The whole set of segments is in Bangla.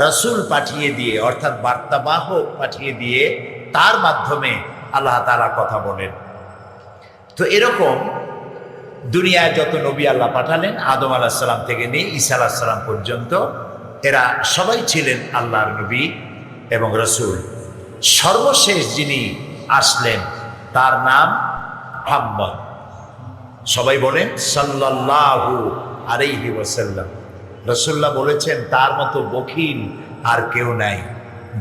রাসূল পাঠিয়ে দিয়ে, অর্থাৎ বার্তাবাহক পাঠিয়ে দিয়ে তার মাধ্যমে আল্লাহ তাআলা কথা বলেন। তো এরকম দুনিয়ায় যত নবী আল্লাহ পাঠালেন, আদম আলাইহিস সালাম থেকে নিয়ে ঈসা আলাইহিস সালাম পর্যন্ত, এরা সবাই ছিলেন আল্লাহর নবী এবং রাসূল। সর্বশেষ যিনি আসলেন তার নাম মুহাম্মদ। সবাই বলেন সাল্লাল্লাহু আলাইহি ওয়াসাল্লাম। রাসূলুল্লাহ বলেছেন তার মতো বখিল আর কেউ নাই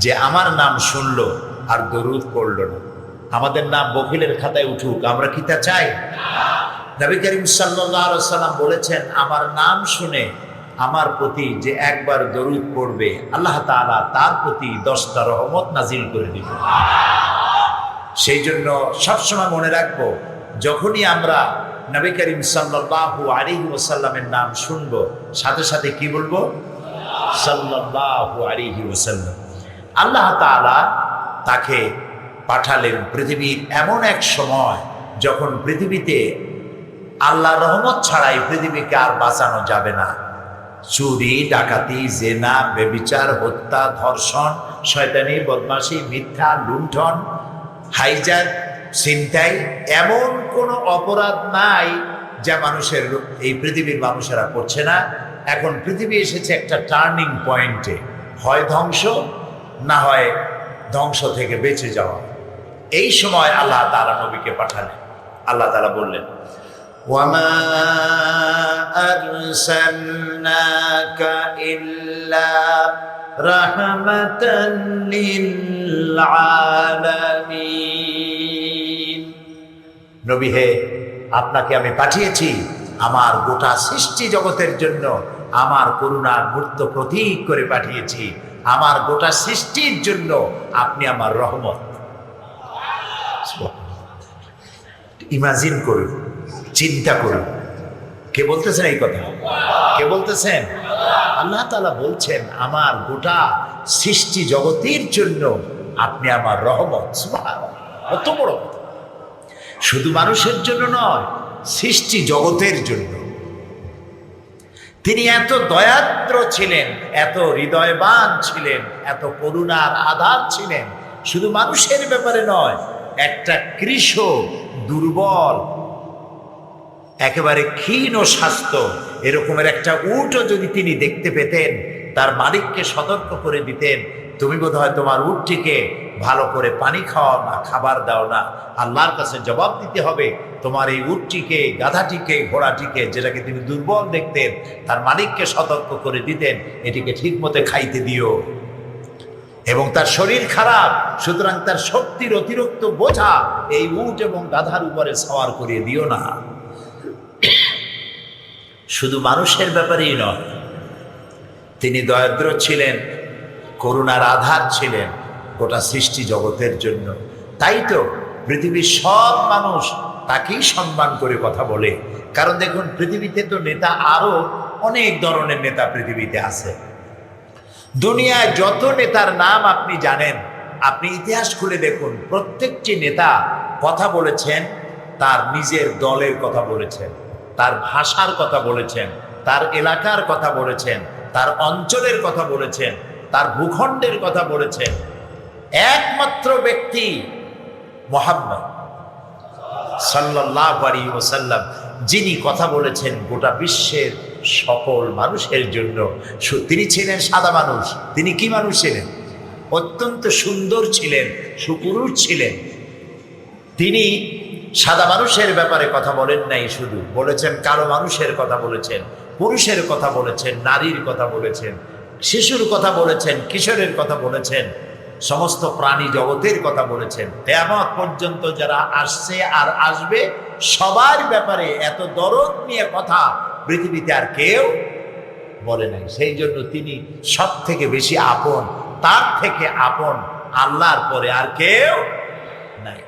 যে আমার নাম শুনলো আর দরুদ পড়লো না। আমাদের নাম বখিলের খাতায় উঠুক, আমরা কি তা চাই? নবী করিম সাল্লাল্লাহু আলাইহি ওয়াসাল্লাম বলেছেন আমার নাম শুনে আমার প্রতি যে একবার দরুদ পড়বে, আল্লাহ তাআলা তার প্রতি 10টা রহমত নাজিল করে দিবেন। সেই জন্য সবসময় মনে রাখবো, যখনই আমরা নবী করিম সাল্লাল্লাহু আলাইহি ওয়াসাল্লামের নাম শুনবো, সাথে সাথে কি বলবো? সাল্লাল্লাহু আলাইহি ওয়াসাল্লাম। আল্লাহ তাআলা তাকে পাঠালেন পৃথিবীর এমন এক সময় যখন পৃথিবীতে আল্লাহর রহমত ছাড়াই পৃথিবীকে আর বাঁচানো যাবে না। চুরি, ডাকাতি, জেনা, ব্যভিচার, হত্যা, ধর্ষণ, শয়তানি, বদমাশি, মিথ্যা, লুণ্ঠন, হাইজ্যাক, ছিনতাই, এমন কোনো অপরাধ নাই যা মানুষের এই পৃথিবীর মানুষেরা করছে না। এখন পৃথিবী এসেছে একটা টার্নিং পয়েন্টে, হয় ধ্বংস না হয় ধ্বংস থেকে বেঁচে যাওয়া। এই সময় আল্লাহ তাআলা নবীকে পাঠালেন। আল্লাহ তাআলা বললেন ওয়ামা আরসালনাকা ইল্লা রাহমাতান লিল আলামিন। নবী হে, আপনাকে আমি পাঠিয়েছি আমার গোটা সৃষ্টি জগতের জন্য, আমার করুণার মূর্ত প্রতীক করে পাঠিয়েছি। আমার গোটা সৃষ্টির জন্য আপনি আমার রহমত। ইমাজিন করুন, চিন্তা করুন, কে বলতেছেন এই কথা? কে বলতেছেন? আল্লাহ তাআলা বলছেন আমার গোটা সৃষ্টি জগতের জন্য আপনি আমার রহমত। সুবহানাল্লাহ, কত বড় কথা! শুধু মানুষের জন্য নয়, সৃষ্টি জগতের জন্য। তিনি এত দয়াদ্র ছিলেন, এত হৃদয়বান ছিলেন, এত করুণার আধার ছিলেন। শুধু মানুষের ব্যাপারে নয়, একটা কৃষক, দুর্বল, একেবারে ক্ষীণ স্বাস্থ্য, এরকমের একটা উটও যদি তিনি দেখতে পেতেন, তার মালিককে সতর্ক করে দিতেন, তুমি বোধহয় তোমার উটটিকে ভালো করে পানি খাওয়াও না, খাবার দাও না, আল্লাহর কাছে জবাব দিতে হবে। তোমার এই উটটিকে, গাধাটিকে, ঘোড়াটিকে, যেটাকে তিনি দুর্বল দেখতেন, তার মালিককে সতর্ক করে দিতেন, এটিকে ঠিক মতো খাইতে দিও। এবং তার শরীর খারাপ, সুতরাং তার শক্তির অতিরিক্ত বোঝা এই উট এবং গাধার উপরে সওয়ার করিয়ে দিও না। শুধু মানুষের ব্যাপারেই নয়, তিনি দয়াদ্র ছিলেন, করুণার আধার ছিলেন গোটা সৃষ্টি জগতের জন্য। তাই তো পৃথিবীর সব মানুষ তাকেই সম্মান করে কথা বলে। কারণ দেখুন, পৃথিবীতে তো নেতা আরো অনেক ধরনের নেতা পৃথিবীতে আছে। দুনিয়ায় যত নেতার নাম আপনি জানেন, আপনি ইতিহাস খুলে দেখুন, প্রত্যেকটি নেতা কথা বলেছেন, তার নিজের দলের কথা বলেছেন, তার ভাষার কথা বলেছেন, তার এলাকার কথা বলেছেন, তার অঞ্চলের কথা বলেছেন, তার ভূখণ্ডের কথা বলেছেন। একমাত্র ব্যক্তি মুহাম্মদ সাল্লাল্লাহু আলাইহি ওয়াসাল্লাম, যিনি কথা বলেছেন গোটা বিশ্বের সকল মানুষের জন্য। তিনি ছিলেন সাদা মানুষ। তিনি কি মানুষ ছিলেন? অত্যন্ত সুন্দর ছিলেন, সুপুরুষ ছিলেন। তিনি সাদা মানুষের ব্যাপারে কথা বলেন নাই, শুধু বলেছেন কালো মানুষের কথা বলেছেন, পুরুষের কথা বলেছেন, নারীর কথা বলেছেন, শিশুর কথা বলেছেন, কিশোরের কথা বলেছেন, সমস্ত প্রাণী জগতের কথা বলেছেন। কিয়ামত পর্যন্ত যারা আসছে আর আসবে সবার ব্যাপারে এত দরদ নিয়ে কথা পৃথিবীতে আর কেউ বলে নাই। সেই জন্য তিনি সব থেকে বেশি আপন, তার থেকে আপন আল্লাহর পরে আর কেউ নাই।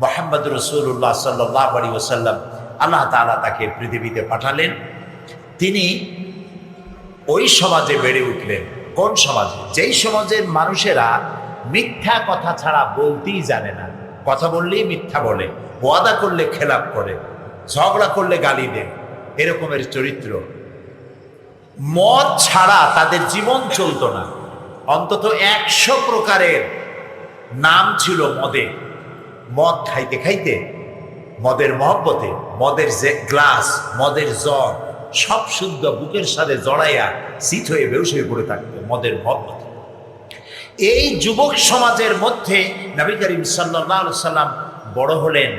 মুহাম্মদ রাসূলুল্লাহ সাল্লাল্লাহু আলাইহি ওয়াসাল্লাম, আল্লাহ তাআলা তাকে পৃথিবীতে পাঠালেন। তিনি ওই সমাজে বেড়ে উঠলেন। কোন সমাজে? যেই সমাজের মানুষেরা মিথ্যা কথা ছাড়া বলতেই জানে না, কথা বললেই মিথ্যা বলে, ওয়াদা করলে খেলাপ করে, ঝগড়া করলে গালি দেয়, এরকমের চরিত্র। মদ ছাড়া তাদের জীবন চলতো না। অন্তত 100 প্রকারের নাম ছিল মদের। মদ খাইতে খাইতে, মদের মহব্বতে, মদের যে গ্লাস, মদের জগ সব শুদ্ধ বুকের সাথে জড়াইয়া শীত হয়ে বেউস হয়ে পড়ে থাকতো মদের মহব্বতে। এই যুবক সমাজের মধ্যে নবী করিম সাল্লাল্লাহু আলাইহি সাল্লাম বড় হলেন।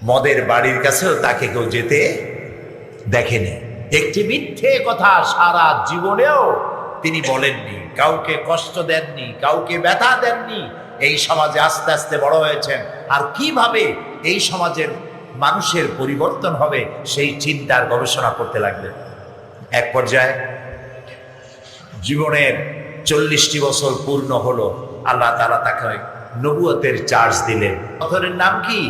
মদের বাড়ির কাছেও তাকে কেউ যেতে দেখেনি। একটি মিথ্যে কথা সারা জীবনেও তিনি বলেননি, কাউকে কষ্ট দেননি, কাউকে ব্যথা দেননি। এই সমাজে আস্তে আস্তে বড় হয়েছেন। আর কিভাবে এই সমাজের মানুষের পরিবর্তন হবে সেই চিন্তার গবেষণা করতে লাগলেন। এক পর্যায়ে জীবনের 40টি বছর পূর্ণ হলো, আল্লাহ তাআলা তাকে নবুয়তের চার্জ দিলেন। পাথরের নাম কি?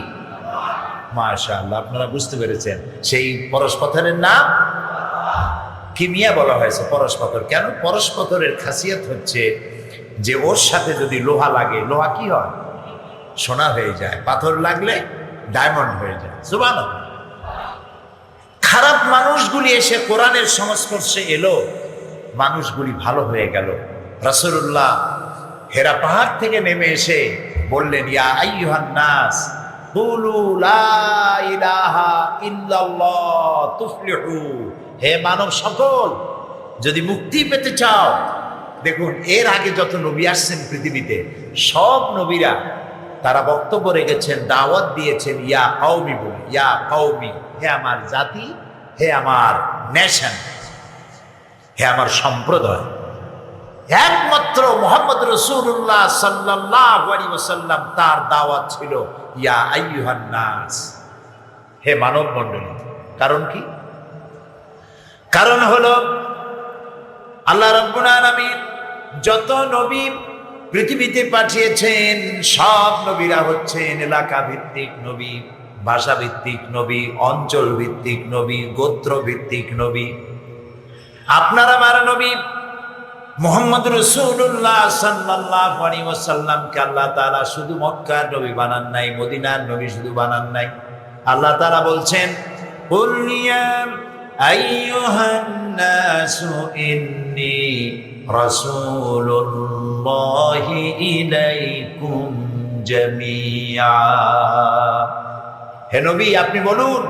মাশাআল্লাহ, আপনারা বুঝতে পেরেছেন। সেই পরশ পাথরের নাম কিমিয়া বলা হয়েছে পরশ পাথর। কেন? পরশ পাথরের খাসিয়ত হচ্ছে যে ওর সাথে যদি লোহা লাগে, লোহা কি হয়? সোনা হয়ে যায়। পাথর লাগলে ডায়মন্ড হয়ে যায়। সুবহানাল্লাহ। খারাপ মানুষগুলি এসে কোরআনের সংস্পর্শে এলো, মানুষগুলি ভালো হয়ে গেল। রাসূলুল্লাহ হেরা পাহাড় থেকে নেমে এসে বললেন, ইয়া আইয়ুহান নাস কুলু লা ইলাহা ইল্লাল্লাহ তুফলিহু। হে মানব সকল, যদি মুক্তি পেতে চাও, দেখুন এর আগে যত নবী আসছেন পৃথিবীতে, সব নবীরা তারা বক্তব্য রেখেছেন, দাওয়াত দিয়েছেন ইয়া কওমি বলে, ইয়া কওমি, হে আমার জাতি, হে আমার নেশন, হে আমার সম্প্রদায়। একমাত্র মুহাম্মদ রাসূলুল্লাহ সাল্লাল্লাহু আলাইহি ওয়াসাল্লাম, তার দাওয়াত ছিল ইয়া আইয়ুহান নাস, হে মানব মণ্ডলী। কারণ কি? কারণ হলো আল্লাহ রাব্বুল আলামিন যত নবী পৃথিবীতে পাঠিয়েছেন, সব নবীরা হচ্ছেন এলাকা ভিত্তিক নবী, ভাষা ভিত্তিক নবী, অঞ্চল ভিত্তিক নবী, গোত্র ভিত্তিক নবী। আপনার আমার নবী মুহাম্মদ রাসূলুল্লাহ সাল্লাল্লাহু আলাইহি ওয়াসাল্লামকে আল্লাহ তাআলা শুধু মক্কার নবী বানান নাই, মদিনার নবী শুধু বানান নাই। আল্লাহ তাআলা বলছেন, কুল ইয়া আইয়ুহান নাসু ইন্নী রাসূলুল্লাহি ইলাইকুম জামিআ। হে নবী, আপনি বলুন,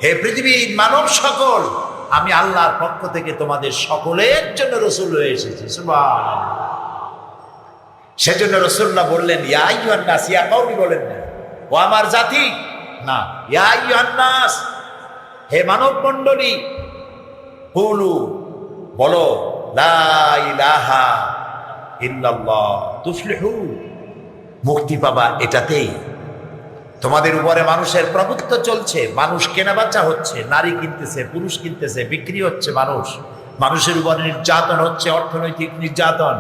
হে পৃথিবীর মানব সকল, আমি আল্লাহর পক্ষ থেকে তোমাদের সকলের জন্য রসুল হয়ে এসেছি। সুবহানাল্লাহ। সেজন্য রাসূলুল্লাহ বললেন ইয়া আইয়ুহান নাস, ইয়া কওমি বলেন না, ও আমার জাতি, না, ইয়া আইয়ুহান নাস, হে মানব মণ্ডলী, কুলু, বলো, লা ইলাহা ইল্লাল্লাহ তুফলিহু, মুক্তি পাবা এটাতেই। তোমাদের উপরে মানুষের প্রভুত্ব চলছে, মানুষ কেনাবেচা হচ্ছে, নারী কিনতেছে, পুরুষ কিনতেছে, বিক্রি হচ্ছে মানুষ, মানুষের উপরে নির্যাতন হচ্ছে, অর্থনৈতিক নির্যাতন,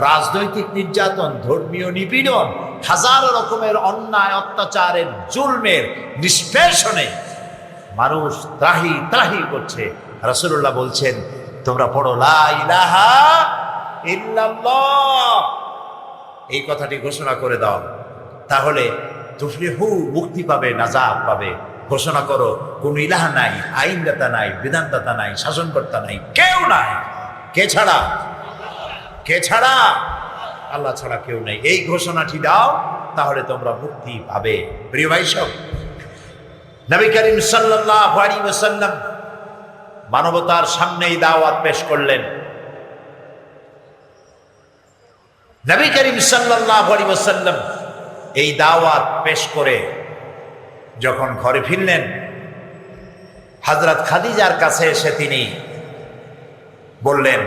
রাজনৈতিক নির্যাতন, ধর্মীয় নিপীড়ন, হাজারো রকমের অন্যায়, অত্যাচারের, জুলমের নিষ্পেষণে মানুষ ত্রাহি ত্রাহি করছে। রাসূলুল্লাহ বলছেন, তোমরা পড়ো লা ইলাহা ইল্লাল্লাহ, এই কথাটি ঘোষণা করে দাও, তাহলে তুফলিহু, মুক্তি পাবে, নাজাত পাবে। ঘোষণা করো, কোন ইলাহা নাই, আইনদাতা নাই, বিধানদাতা নাই, শাসনকর্তা নাই, কেউ নাই। কে ছাড়া? কে ছাড়া? আল্লাহ ছাড়া কেউ নাই। এই ঘোষণাটি দাও, তাহলে তোমরা মুক্তি পাবে। প্রিয় ভাই সব, নবী করিম সাল্লাল্লাহু আলাইহি ওয়াসাল্লাম মানবতার সামনেই দাওয়াত পেশ করলেন। নবী করিম সাল্লাল্লাহু আলাইহি ওয়াসাল্লাম এই দাওয়াত পেশ করে যখন ঘরে ফিরলেন, হযরত খাদিজার কাছে এসে তিনি বললেন,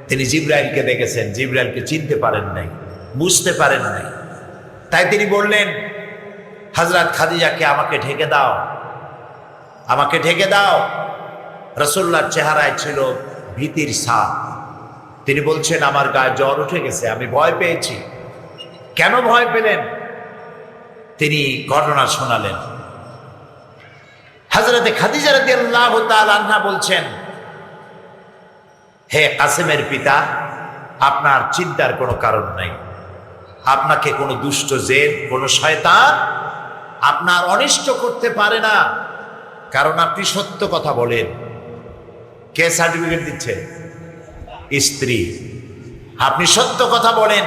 তিনি জিবরাইলকে দেখেছেন, জিবরাইলকে চিনতে পারেন নাই, বুঝতে পারেন নাই। তাই তিনি বললেন, হযরত খাদিজাকে আমাকে ঢেকে দাও, আমাকে ঢেকে দাও। রাসূলুল্লাহর চেহারায় ছিল ভীতির ছাপ। তিনি বলছেন, আমার গায়ে জ্বর উঠে গেছে, আমি ভয় পেয়েছি। কেন ভয় পেলেন? তিনি ঘটনা শোনালেন। হযরতে খাদিজা রাদিয়াল্লাহু তাআলা আনহা বলছেন, হে কাসেমের পিতা, আপনার চিন্তার কোনো কারণ নাই। আপনাকে কোনো দুষ্ট জিন, কোনো শয়তান আপনার অনিষ্ট করতে পারে না, কারণ আপনি সত্য কথা বলেন। কে সার্টিফিকেট দিচ্ছে? স্ত্রী। আপনি সত্য কথা বলেন,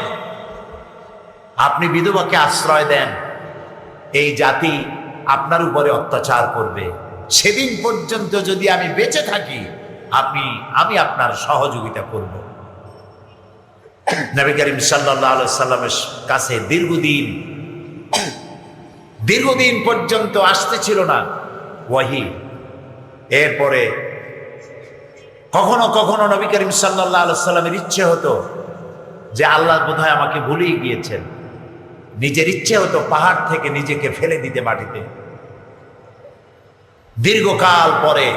আপনি বিধবাকে আশ্রয় দেন, এই জাতি আপনার উপরে অত্যাচার করবে। সেদিন পর্যন্ত যদি আমি বেঁচে থাকি, আমি আপনার সহযোগিতা করব। নবী করিম সাল্লাল্লাহু আলাইহি সাল্লামের কাছে দীর্ঘদিন পর্যন্ত আসতেছিল না ওয়াহি। এরপরে কখনো কখনো নবী করিম সাল্লাল্লাহু আলাইহি সাল্লামের ইচ্ছে হতো যে আল্লাহ বোধহয় আমাকে ভুলেই গিয়েছেন। নিজের ইচ্ছে হতো পাহাড় থেকে নিজেকে ফেলে দিতে মাটিতে। দীর্ঘকাল পরে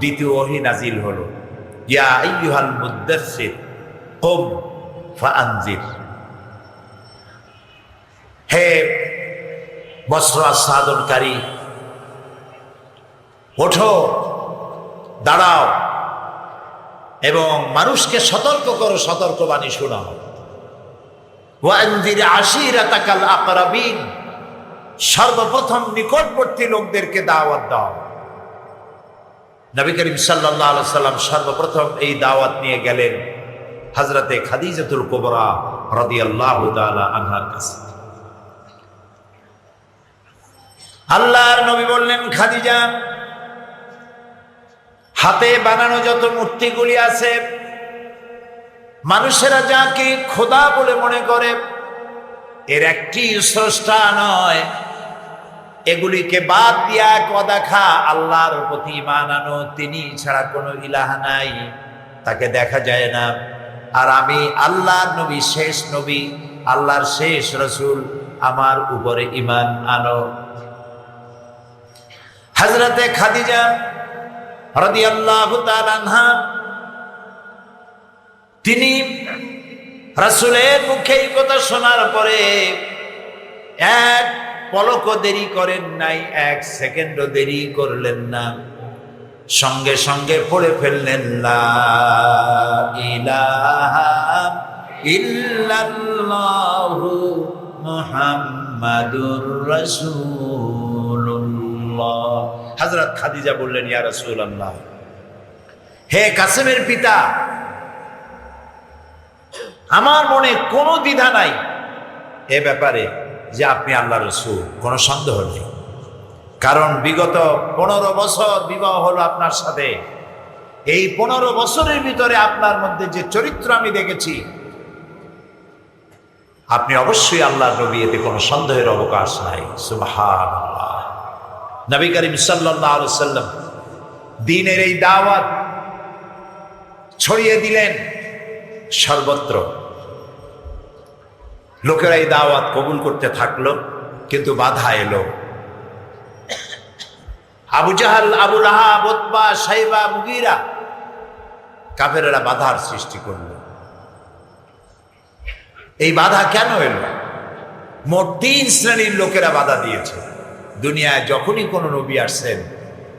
দ্বিতীয় ওহী নাজিল হলো, ইয়া আইয়ুহাল মুদ্দাসসির কুম ফাআনজির। হে বস্ত্র আচ্ছাদনকারী, ওঠো, দাঁড়াও এবং মানুষকে সতর্ক করো, সতর্কবাণী শোনাও। ওয়ানজির আশিরাতাকাল আকরাবিন, সর্বপ্রথম নিকটবর্তী লোকদেরকে দাওয়াত দাও। নবী করিম সাল্লাল্লাহু আলাইহি সাল্লাম সর্বপ্রথম এই দাওয়াত নিয়ে গেলেন হযরতে খাদিজাতুল কুবরা রাদিয়াল্লাহু তাআলা আনহার কাছে। আল্লাহর নবী বললেন, খাদিজা, হাতে বানানো যত মূর্তিগুলি আছে, মানুষেরা যাকে খোদা বলে মনে করে, এর একটি স্রষ্টা নয়। এগুলিকে বাদ দিয়া কদাখা আল্লাহর প্রতি ঈমান আনো, তিনি ছাড়া কোনো ইলাহ নাই, তাকে দেখা যায় না। আর আমি আল্লাহর নবী, শেষ নবী, আল্লাহর শেষ রাসূল, আমার উপরে ঈমান আনো। হযরতে খাদিজা রাদিয়াল্লাহু তাআলা আনহা, তিনি রাসূলের মুখে এই কথা শোনার পরে এক পলকও দেরি করেন নাই, এক সেকেন্ডও দেরি করলেন না, সঙ্গে সঙ্গে পড়ে ফেললেন লা ইলাহা ইল্লাল্লাহু মুহাম্মাদুর রাসূলুল্লাহ। হযরত খাদিজা বললেন, ইয়া রাসূলুল্লাহ, হে কাসেমের পিতা, আমার মনে কোনো দ্বিধা নাই এ ব্যাপারে যে আপনি আল্লাহর রাসূল, কোনো সন্দেহ নেই। কারণ বিগত 15 বছর বিবাহ হলো আপনার সাথে, এই 15 বছরের ভিতরে আপনার মধ্যে যে চরিত্র আমি দেখেছি, আপনি অবশ্যই আল্লাহর নবী, এতে কোনো সন্দেহের অবকাশ নাই। সুবহানাল্লাহ। নবী করিম সাল্লাল্লাহু আলাইহি সাল্লাম দ্বীনের এই দাওয়াত ছড়িয়ে দিলেন সর্বত্র। লোকেরা এই দাওয়াত কবুল করতে থাকলো, কিন্তু বাধা এলো। আবু জাহাল, আবু লাহাব, উতবা, শাইবা, মুগীরা, কাফেরেরা বাধার সৃষ্টি করলো। এই বাধা কেন এলো? মোট 3 শ্রেণীর লোকেরা বাধা দিয়েছে। দুনিয়ায় যখনই কোনো নবী আসছেন,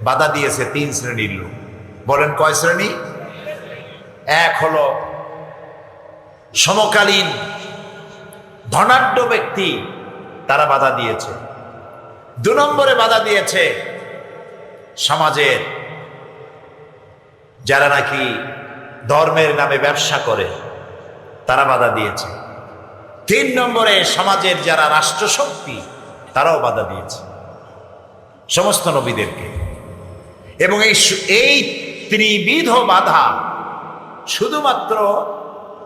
বাধা দিয়েছে 3 শ্রেণীর লোক। বলেন কয় শ্রেণী? এক হলো সমকালীন ধনাঢ্য ব্যক্তি, তারা বাধা দিয়েছে। 2 নম্বরে বাধা দিয়েছে সমাজের যারা নাকি ধর্মের নামে ব্যবসা করে, তারা বাধা দিয়েছে। 3 নম্বরে সমাজের যারা রাষ্ট্রশক্তি, তারাও বাধা দিয়েছে সমস্ত নবীদেরকে। এবং এই ত্রিবিধ বাধা শুধুমাত্র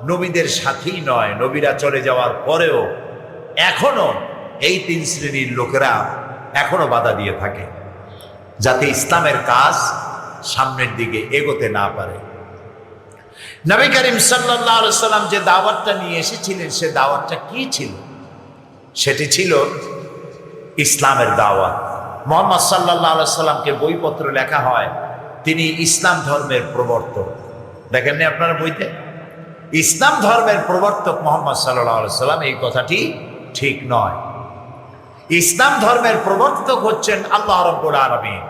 নবীদের সাথেই নয়, নবীরা চলে যাওয়ার পরেও এখনো এই 3 শ্রেণীর লোকেরা এখনো বাধা দিয়ে থাকে, যাতে ইসলামের কাজ সামনের দিকে এগোতে না পারে। নবী করিম সাল্লাল্লাহু আলাইহি সাল্লাম যে দাওয়াতটা নিয়ে এসেছিলেন, সে দাওয়াতটা কি ছিল? সেটি ছিল ইসলামের দাওয়াত। মুহাম্মদ সাল্লাল্লাহু আলাইহি সাল্লামকে বইপত্র লেখা হয়, তিনি ইসলাম ধর্মের প্রবর্তক। দেখেননি আপনারা বইতে? ইসলাম ধর্মের প্রবর্তক মুহাম্মদ সাল্লাল্লাহু আলাইহি সাল্লাম, এই কথাটি ঠিক নয়। ইসলাম ধর্মের প্রবর্তক হচ্ছেন আল্লাহ রাব্বুল আলামিন।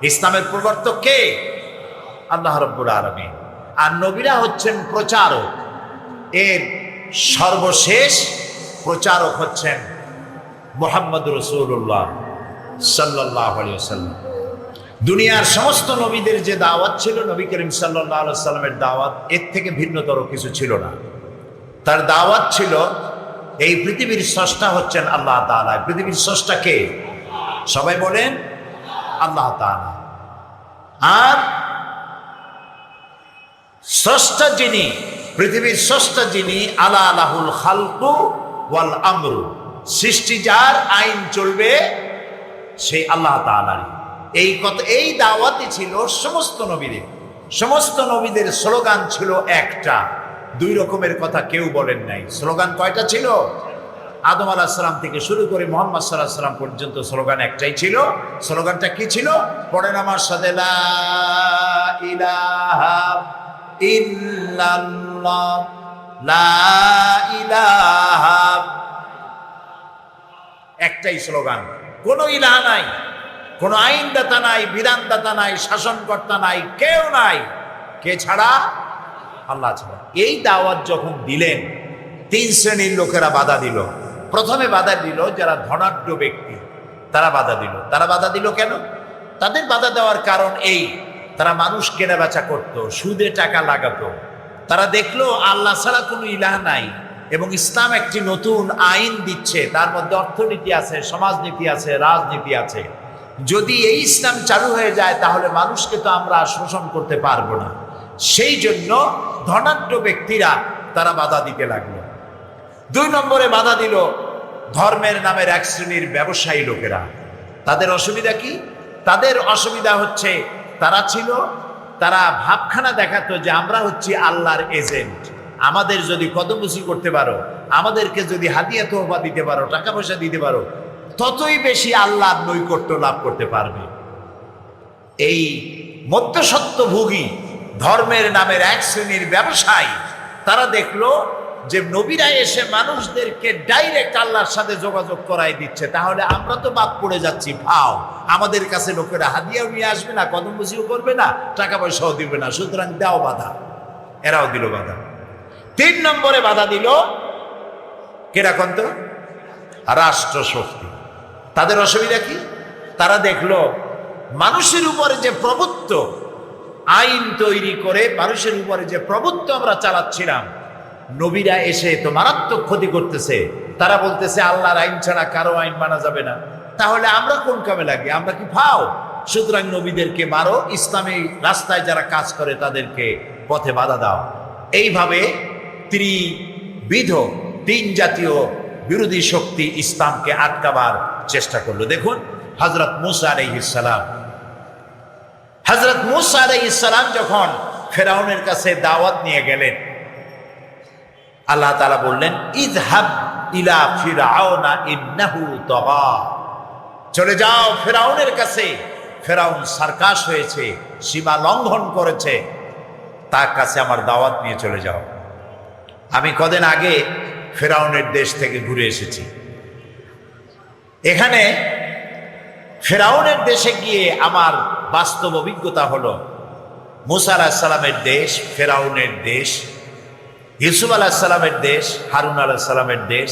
ইসলামের প্রবর্তক কে? আল্লাহ রাব্বুল আলামিন। আর নবীরা হচ্ছেন প্রচারক। এর সর্বশেষ প্রচারক হচ্ছেন মুহাম্মদ রাসূলুল্লাহ সাল্লাল্লাহু আলাইহি ওয়াসাল্লাম। দুনিয়ার সমস্ত নবীদের যে দাওয়াত ছিল, নবী করিম সাল্লাল্লাহু আলাইহি ওয়াসাল্লামের দাওয়াত এর থেকে ভিন্নতর কিছু ছিল না। তার দাওয়াত ছিল এই পৃথিবীর স্রষ্টা হচ্ছেন আল্লাহ তাআলা। পৃথিবীর স্রষ্টা কে? সবাই বলেন আল্লাহ তাআলা। আর স্রষ্টা যিনি, পৃথিবীর স্রষ্টা যিনি, আলা লাহুল খালকু ওয়াল আমরু, সৃষ্টি যার, আইন চলবে সেই আল্লাহ তাআলারই। এই কথা, এই দাওয়াতই ছিল সমস্ত নবীদের। সমস্ত নবীদের স্লোগান ছিল একটা, দুই রকমের কথা কেউ বলেন নাই। স্লোগান কয়টা ছিল? আদম আলাইহিস সালাম থেকে শুরু করে মুহাম্মদ সাল্লাল্লাহু আলাইহি সাল্লাম পর্যন্ত স্লোগান একটাই ছিল। স্লোগানটা কি ছিল? পড়েন আমার সাথে, লা ইলাহা ইল্লাল্লাহ, লা ইলাহা। একটাই স্লোগান, কোনো ইলাহা নাই, কোনো আইনদাতা নাই, বিধানদাতা নাই, শাসনকর্তা নাই, কেউ নাই। কে ছাড়া? আল্লাহ ছাড়া। এই দাওয়াত যখন দিলেন, তিন শ্রেণীর লোকেরা বাধা দিল। প্রথমে বাধা দিল যারা ধনাঢ্য ব্যক্তি, তারা বাধা দিল। তারা বাধা দিল কেন? তাদের বাধা দেওয়ার কারণ এই, তারা মানুষ কেনা বেচা করতো, সুদে টাকা লাগাতো। তারা দেখলো আল্লাহ ছাড়া কোনো ইলাহ নাই এবং ইসলাম একটি নতুন আইন দিচ্ছে, তার মধ্যে অর্থনীতি আছে, সমাজনীতি আছে, রাজনীতি আছে। যদি এই ইসলাম চালু হয়ে যায় তাহলে মানুষকে তো আমরা শোষণ করতে পারবো না। সেই জন্য ধনাঢ্য ব্যক্তিরা তারা বাধা দিতে লাগলো। দুই নম্বরে বাধা দিল ধর্মের নামের এক শ্রেণীর ব্যবসায়ী লোকেরা। তাদের অসুবিধা কি? তাদের অসুবিধা হচ্ছে তারা ভাবখানা দেখাতো যে আমরা হচ্ছি আল্লাহর এজেন্ট। আমাদের যদি কদমবুসি করতে পারো, আমাদেরকে যদি হাদিয়া তোহফা দিতে পারো, টাকা পয়সা দিতে পারো, ততই বেশি আল্লাহর নৈকট্য লাভ করতে পারবে। এই মধ্যসত্ত্বভোগী ধর্মের নামের এক শ্রেণীর ব্যবসায়ী তারা দেখলো যে নবীরা এসে মানুষদেরকে ডাইরেক্ট আল্লাহর সাথে যোগাযোগ করাই দিচ্ছে, তাহলে আমরা তো বাদ পড়ে যাচ্ছি। ভাও, আমাদের কাছে লোকেরা হাদিয়াও নিয়ে আসবে না, কদমবুসিও করবে না, টাকা পয়সাও দিবে না, সুতরাং দাও বাধা। এরাও দিল বাধা। তিন নম্বরে বাধা দিল কিরকম? তো রাষ্ট্র শক্তি। তাদের অসুবিধা কি? তারা দেখলো মানুষের উপরে যে প্রভুত্ব, আইন তৈরি করে মানুষের উপরে যে প্রভুত্ব আমরা চালাচ্ছিলাম, নবীরা এসে তো মারাত্মক ক্ষতি করতেছে। তারা বলতেছে আল্লাহর আইন ছাড়া কারো আইন মানা যাবে না, তাহলে আমরা কোন কামে লাগি? আমরা কি ভাও? সুতরাং নবীদেরকে মারো, ইসলামী রাস্তায় যারা কাজ করে তাদেরকে পথে বাধা দাও। এইভাবে ত্রিবিধ, তিন জাতীয় বিরোধী শক্তি ইসলামকে আটকাবার চেষ্টা করলো। দেখুন হযরত মূসা আলাইহিস সালাম, হযরত মূসা আলাইহিস সালাম যখন ফেরাউনের কাছে দাওয়াত নিয়ে গেলেন, আল্লাহ তাআলা বললেন, ইযহাব ইলা ফিরআউনা ইন্নাহু তাগা, চলে যাও ফেরাউনের কাছে। ফেরাউন সার্কাস হয়েছে, সীমা লঙ্ঘন করেছে, তার কাছে আমার দাওয়াত নিয়ে চলে যাও। আমি কদিন আগে ফেরাউনের দেশ থেকে ঘুরে এসেছি। এখানে ফেরাউনের দেশে গিয়ে আমার বাস্তব অভিজ্ঞতা হলো, মূসা আলাইহিস সালামের দেশ, ফেরাউনের দেশ, ইউসুফ আলাইহিস সালামের দেশ, হারুন আলাইহিস সালামের দেশ,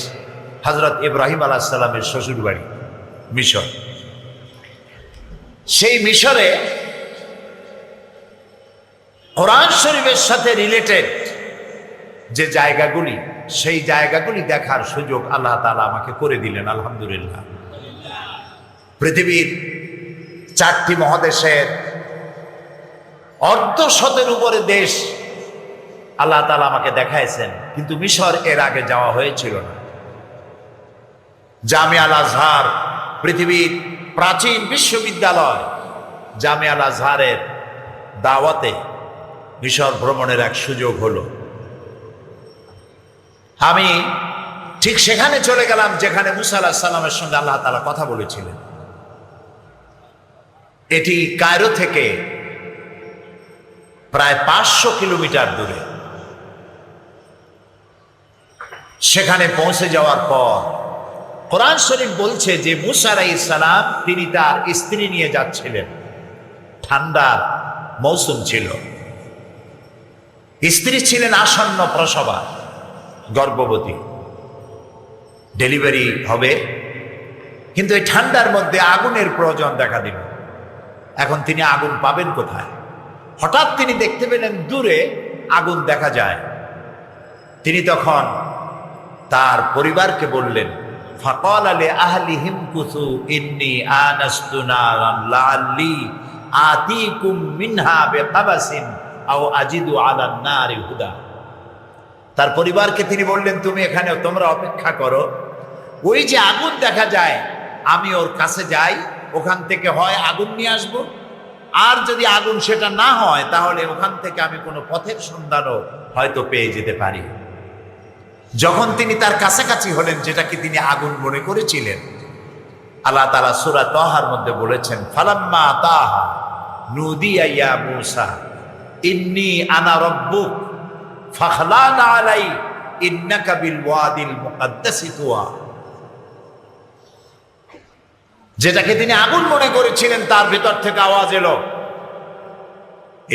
হযরত ইব্রাহিম আলাইহিস সালামের শ্বশুর বাড়ি মিশর। সেই মিশরে কোরআন শরীফের সাথে রিলেটেড যে জায়গাগুলি, সেই জায়গাগুলি দেখার সুযোগ আল্লাহ তাআলা আমাকে করে দিলেন, আলহামদুলিল্লাহ। পৃথিবীর 4টি মহাদেশের অর্ধশতের উপরে দেশ আল্লাহ তাআলা আমাকে দেখাইছেন, কিন্তু মিশর এর আগে যাওয়া হয়েছিল না। জামিয়া আল আজহার, পৃথিবীর প্রাচীন বিশ্ববিদ্যালয় জামিয়া আল আজহারের দাওয়াতে মিশর ভ্রমণের এক সুযোগ হলো। আমি ঠিক সেখানে চলে গেলাম যেখানে মূসা আলাইহিস সালামের সঙ্গে আল্লাহ তাআলা কথা বলেছিলেন। এটি কায়রো থেকে প্রায় 500 কিলোমিটার দূরে। সেখানে পৌঁছে যাওয়ার পর কোরআন শরীফ বলছে যে মূসা আলাইহিস সালাম তিনি তার স্ত্রী নিয়ে যাচ্ছিলেন। ঠান্ডার মৌসুম ছিল, স্ত্রী ছিলেন আসন্ন প্রসবা, গর্ভবতী, ডেলিভারি হবে, কিন্তু এই ঠান্ডার মধ্যে আগুনের প্রয়োজন দেখা দিল। এখন তিনি আগুন পাবেন কোথায়? হঠাৎ তিনি দেখতে পেলেন দূরে আগুন দেখা যায়। তিনি তখন তার পরিবারকে বললেন, ফাকাল লি আহলিহিম কুসু ইন্নী আনাস্তু নারান লাআল্লি আতিকুম মিনহা বিকাবাসিন আও আজিদু আলান নারি হুদা। তার পরিবারকে তিনি বললেন, তুমি এখানে তোমরা অপেক্ষা করো, ওই যে আগুন দেখা যায় আমি ওর কাছে যাই, ওখান থেকে হয় আগুন নিয়ে আসবো, আর যদি আগুন সেটা না হয় তাহলে ওখান থেকে আমি কোনো পথের সন্ধানও হয়তো পেয়ে যেতে পারি। যখন তিনি তার কাছাকাছি হলেন, যেটাকে তিনি আগুন মনে করেছিলেন, আল্লাহ তাআলা সূরা তাহার মধ্যে বলেছেন, ফালাম্মা তাহা নুদিয়া ইয়া মূসা ইন্নী আনা রাব্বুক ফাখলানা আলাই ইন্নাকা বিল ওয়াদিল মুকাদ্দাসি তুয়া। যেটাকে তিনি আগুন মনে করেছিলেন তার ভেতর থেকে আওয়াজ এলো,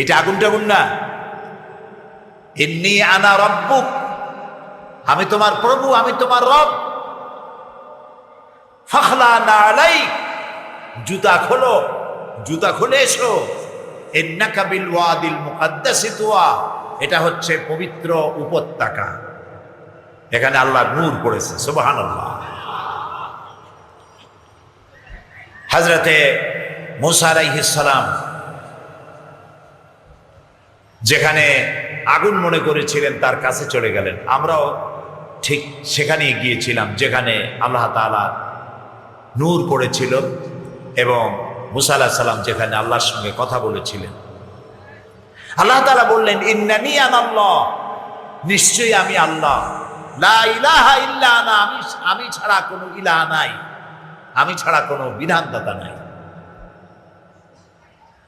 এটা আগুন টাগুন না, ইন্নী আনা রাব্বুক, আমি তোমার প্রভু, আমি তোমার রব। ফাখলানা আলাই, জুতা খোলো, জুতা খুলে এসো। ইন্নাকা বিল ওয়াদিল মুকাদ্দাসি তুয়া, এটা হচ্ছে পবিত্র উপত্যকা। এখানে আল্লাহ নূর করেছে, সুবহানাল্লাহ। হযরতে মূসা আলাইহিস সালাম যেখানে আগুন মনে করেছিলেন তার কাছে চলে গেলেন। আমরাও ঠিক সেখানেই গিয়েছিলাম যেখানে আল্লাহ তাআলা নূর করেছিল এবং মূসা আলাইহিস সালাম যেখানে আল্লাহর সঙ্গে কথা বলেছিলেন। আল্লাহ তাআলা বললেন, ইন্নানি আনাল্লাহ, নিশ্চয়ই আমি আল্লাহ, লা ইলাহা ইল্লা আনা, আমি ছাড়া কোনো ইলাহ নাই, আমি ছাড়া কোনো বিধানদাতা নাই।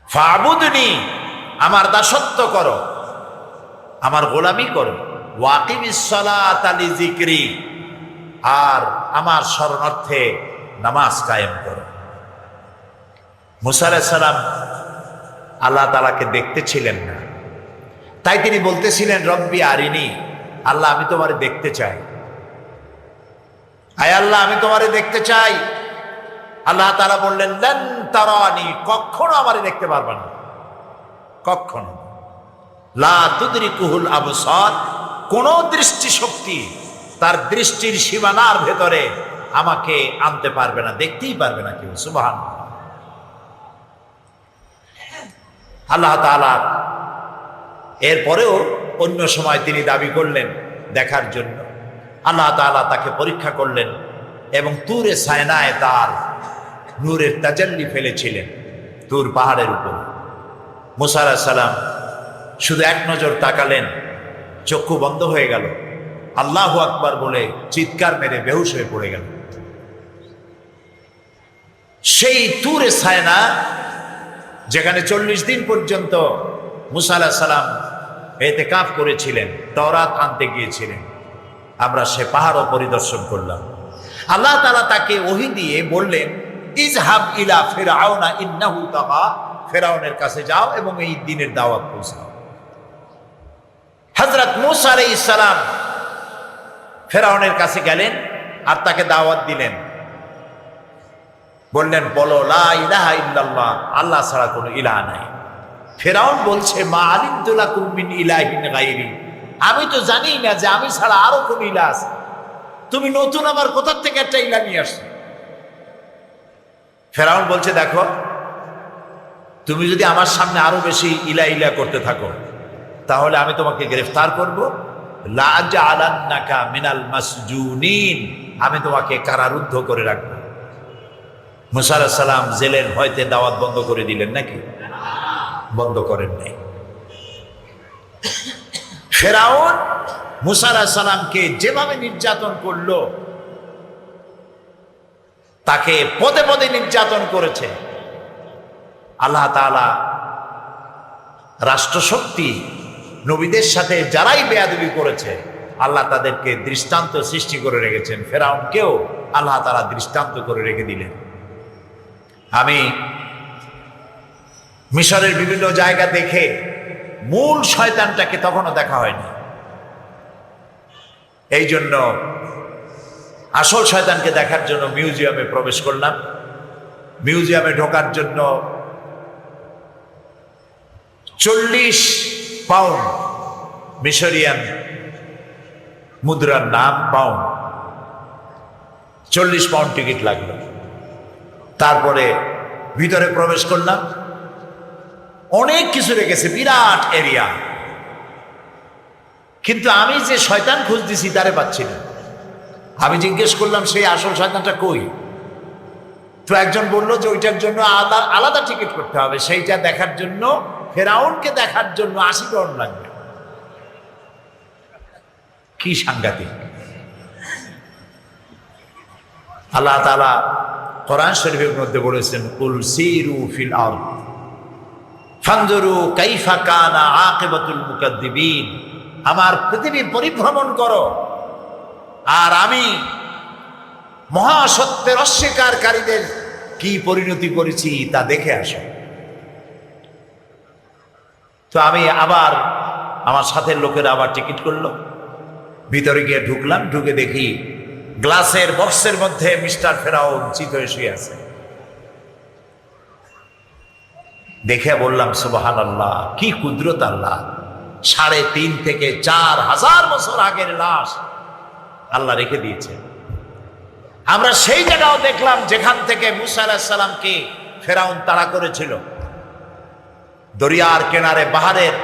ফাবুদনি, আমার দাসত্ব করো, আমার গোলামি করো। ওয়াকিমিস সালাতা লিযিকরি, আর আমার শরণার্থে নামাজ কায়েম করো। মূসা আলাইহিস সালাম আল্লাহ তাআলাকে দেখতে ছিলেন না, তাই তিনি বলতেছিলেন, রব্বি আরিনি, আল্লাহ আমি তোমারে দেখতে চাই, আয় আল্লাহ আমি তোমারে দেখতে চাই। আল্লাহ তাআলা বললেন, লান তারানি, কখনো আমারে দেখতে পারবে না, কখনো। লা তুদরিকুহুল আবসার, কোন দৃষ্টি শক্তি তার দৃষ্টির সীমানার ভেতরে আমাকে আনতে পারবে না, দেখতেই পারবে না কেউ। সুবহানাল্লাহ। আল্লাহ তাআলা এরপরেও অন্য সময় তিনি দাবি করলেন দেখার জন্য। আল্লাহ তাআলা তাকে পরীক্ষা করলেন এবং তুরে সায়নায় তার নূরের তাজাল্লি ফেলেছিলেন, তুর পাহাড়ের উপর। মূসা আলাইহিস সালাম শুধু এক নজর তাকালেন, চক্ষু বন্ধ হয়ে গেল, আল্লাহু আকবার বলে চিৎকার মেরে বেহুশ হয়ে পড়ে গেল। সেই তুরে সায়না যেখানে 40 দিন পর্যন্ত মূসা আলাইহিস সালাম ইতিকাফ করেছিলেন, তাওরাত আনতে গিয়েছিলেন, আমরা সে পাহাড়ও পরিদর্শন করলাম। আল্লাহ তাআলা তাকে ওহী দিয়ে বললেন, ইযহাব ইলা ফিরআউনা ইন্নাহু তাগা, ফিরআউনের কাছে যাও এবং এই দ্বীনের দাওয়াত পৌঁছাও। হযরত মূসা আলাইহিস সালাম ফিরআউনের কাছে গেলেন আর তাকে দাওয়াত দিলেন, বললেন, বলো লা ইলাহা ইল্লাল্লাহ, আল্লাহ ছাড়া কোনো ইলাহ নাই। ফিরআউন বলছে, মা আলিমতু লাকুম মিন ইলাহিন গায়রি, আমি তো জানি না যে আমি ছাড়া আরো কোন ইলাহ আছে, তুমি নতুন আমার কোথা থেকে একটা ইলাহ নিয়ে আসছো। ফিরআউন বলছে, দেখো তুমি যদি আমার সামনে আরো বেশি ইলাহ ইলাহ করতে থাকো তাহলে আমি তোমাকে গ্রেফতার করব, লা আজআলান্নাকা মিনাল মাসজুনিন, আমি তোমাকে কারারুদ্ধ করে রাখবো। মূসা আলাইহিস সালাম জেলের ভয়তে দাওয়াত বন্ধ করে দিলেন নাকি? বন্ধ করেন নাই। ফিরআউন মূসা আলাইহিস সালামকে যেভাবে নির্যাতন করলো, তাকে পদে পদে নির্যাতন করেছে। আল্লাহ তাআলা রাষ্ট্রশক্তি নবীদের সাথে যারাই বেয়াদবি করেছে আল্লাহ তাদেরকে দৃষ্টান্ত সৃষ্টি করে রেখেছেন। ফিরআউনকেও আল্লাহ তাআলা দৃষ্টান্ত করে রেখে দিলেন। আমি মিশরের বিভিন্ন জায়গা দেখে মূল শয়তানটাকে তখনও দেখা হয়নি, এই জন্য আসল শয়তানকে দেখার জন্য মিউজিয়ামে প্রবেশ করলাম। মিউজিয়ামে ঢোকার জন্য 40 পাউন্ড মিশরিয়ান মুদ্রার নাম পাউন্ড। 40 পাউন্ড টিকিট লাগলো। তারপরে ভিতরে প্রবেশ করলাম, অনেক কিছু রেখেছে, বিরাট এরিয়া, কিন্তু আমি যে শয়তান খোঁজ দিছি তারে পাচ্ছি না। আমি জিজ্ঞেস করলাম সেই আসল শয়তানটা কই? তো একজন বলল যে ওইটার জন্য আলাদা টিকিট করতে হবে, সেইটা দেখার জন্য, ফেরাউনকে দেখার জন্য 80 পাউন্ড লাগবে। কি সাংঘাতিক! আল্লাহ তাআলা কোরআন শরীফের মধ্যে বলেছেন, কুল সিরু ফিল আরদ ফানজুরু কাইফা কানা আকিবাতুল মুকাদ্দিবিন। আমার পৃথিবী পরিভ্রমণ করো, আর আমি মহাসত্যের অস্বীকারীদের কি পরিণতি করেছি তা দেখে আসো। তো আমি আবার, আমার সাথের লোকেরা আবার টিকিট করলো, ভিতরে গিয়ে ঢুকলাম, ঢুকে দেখি গ্লাসের বক্সের মধ্যে মিস্টার ফেরাউন চিত হয়ে শুয়ে আছে। দেখে বললাম সুবহানাল্লাহ, কি কুদরত আল্লাহ! 3.5 থেকে 4,000 বছর আগের লাশ আল্লাহ রেখে দিয়েছে। আমরা সেই জায়গাও দেখলাম যেখান থেকে মুসা আলাইহিস সালামকে ফেরাউন তাড়া করেছিল। দরিয়ার কিনারে, বাহারের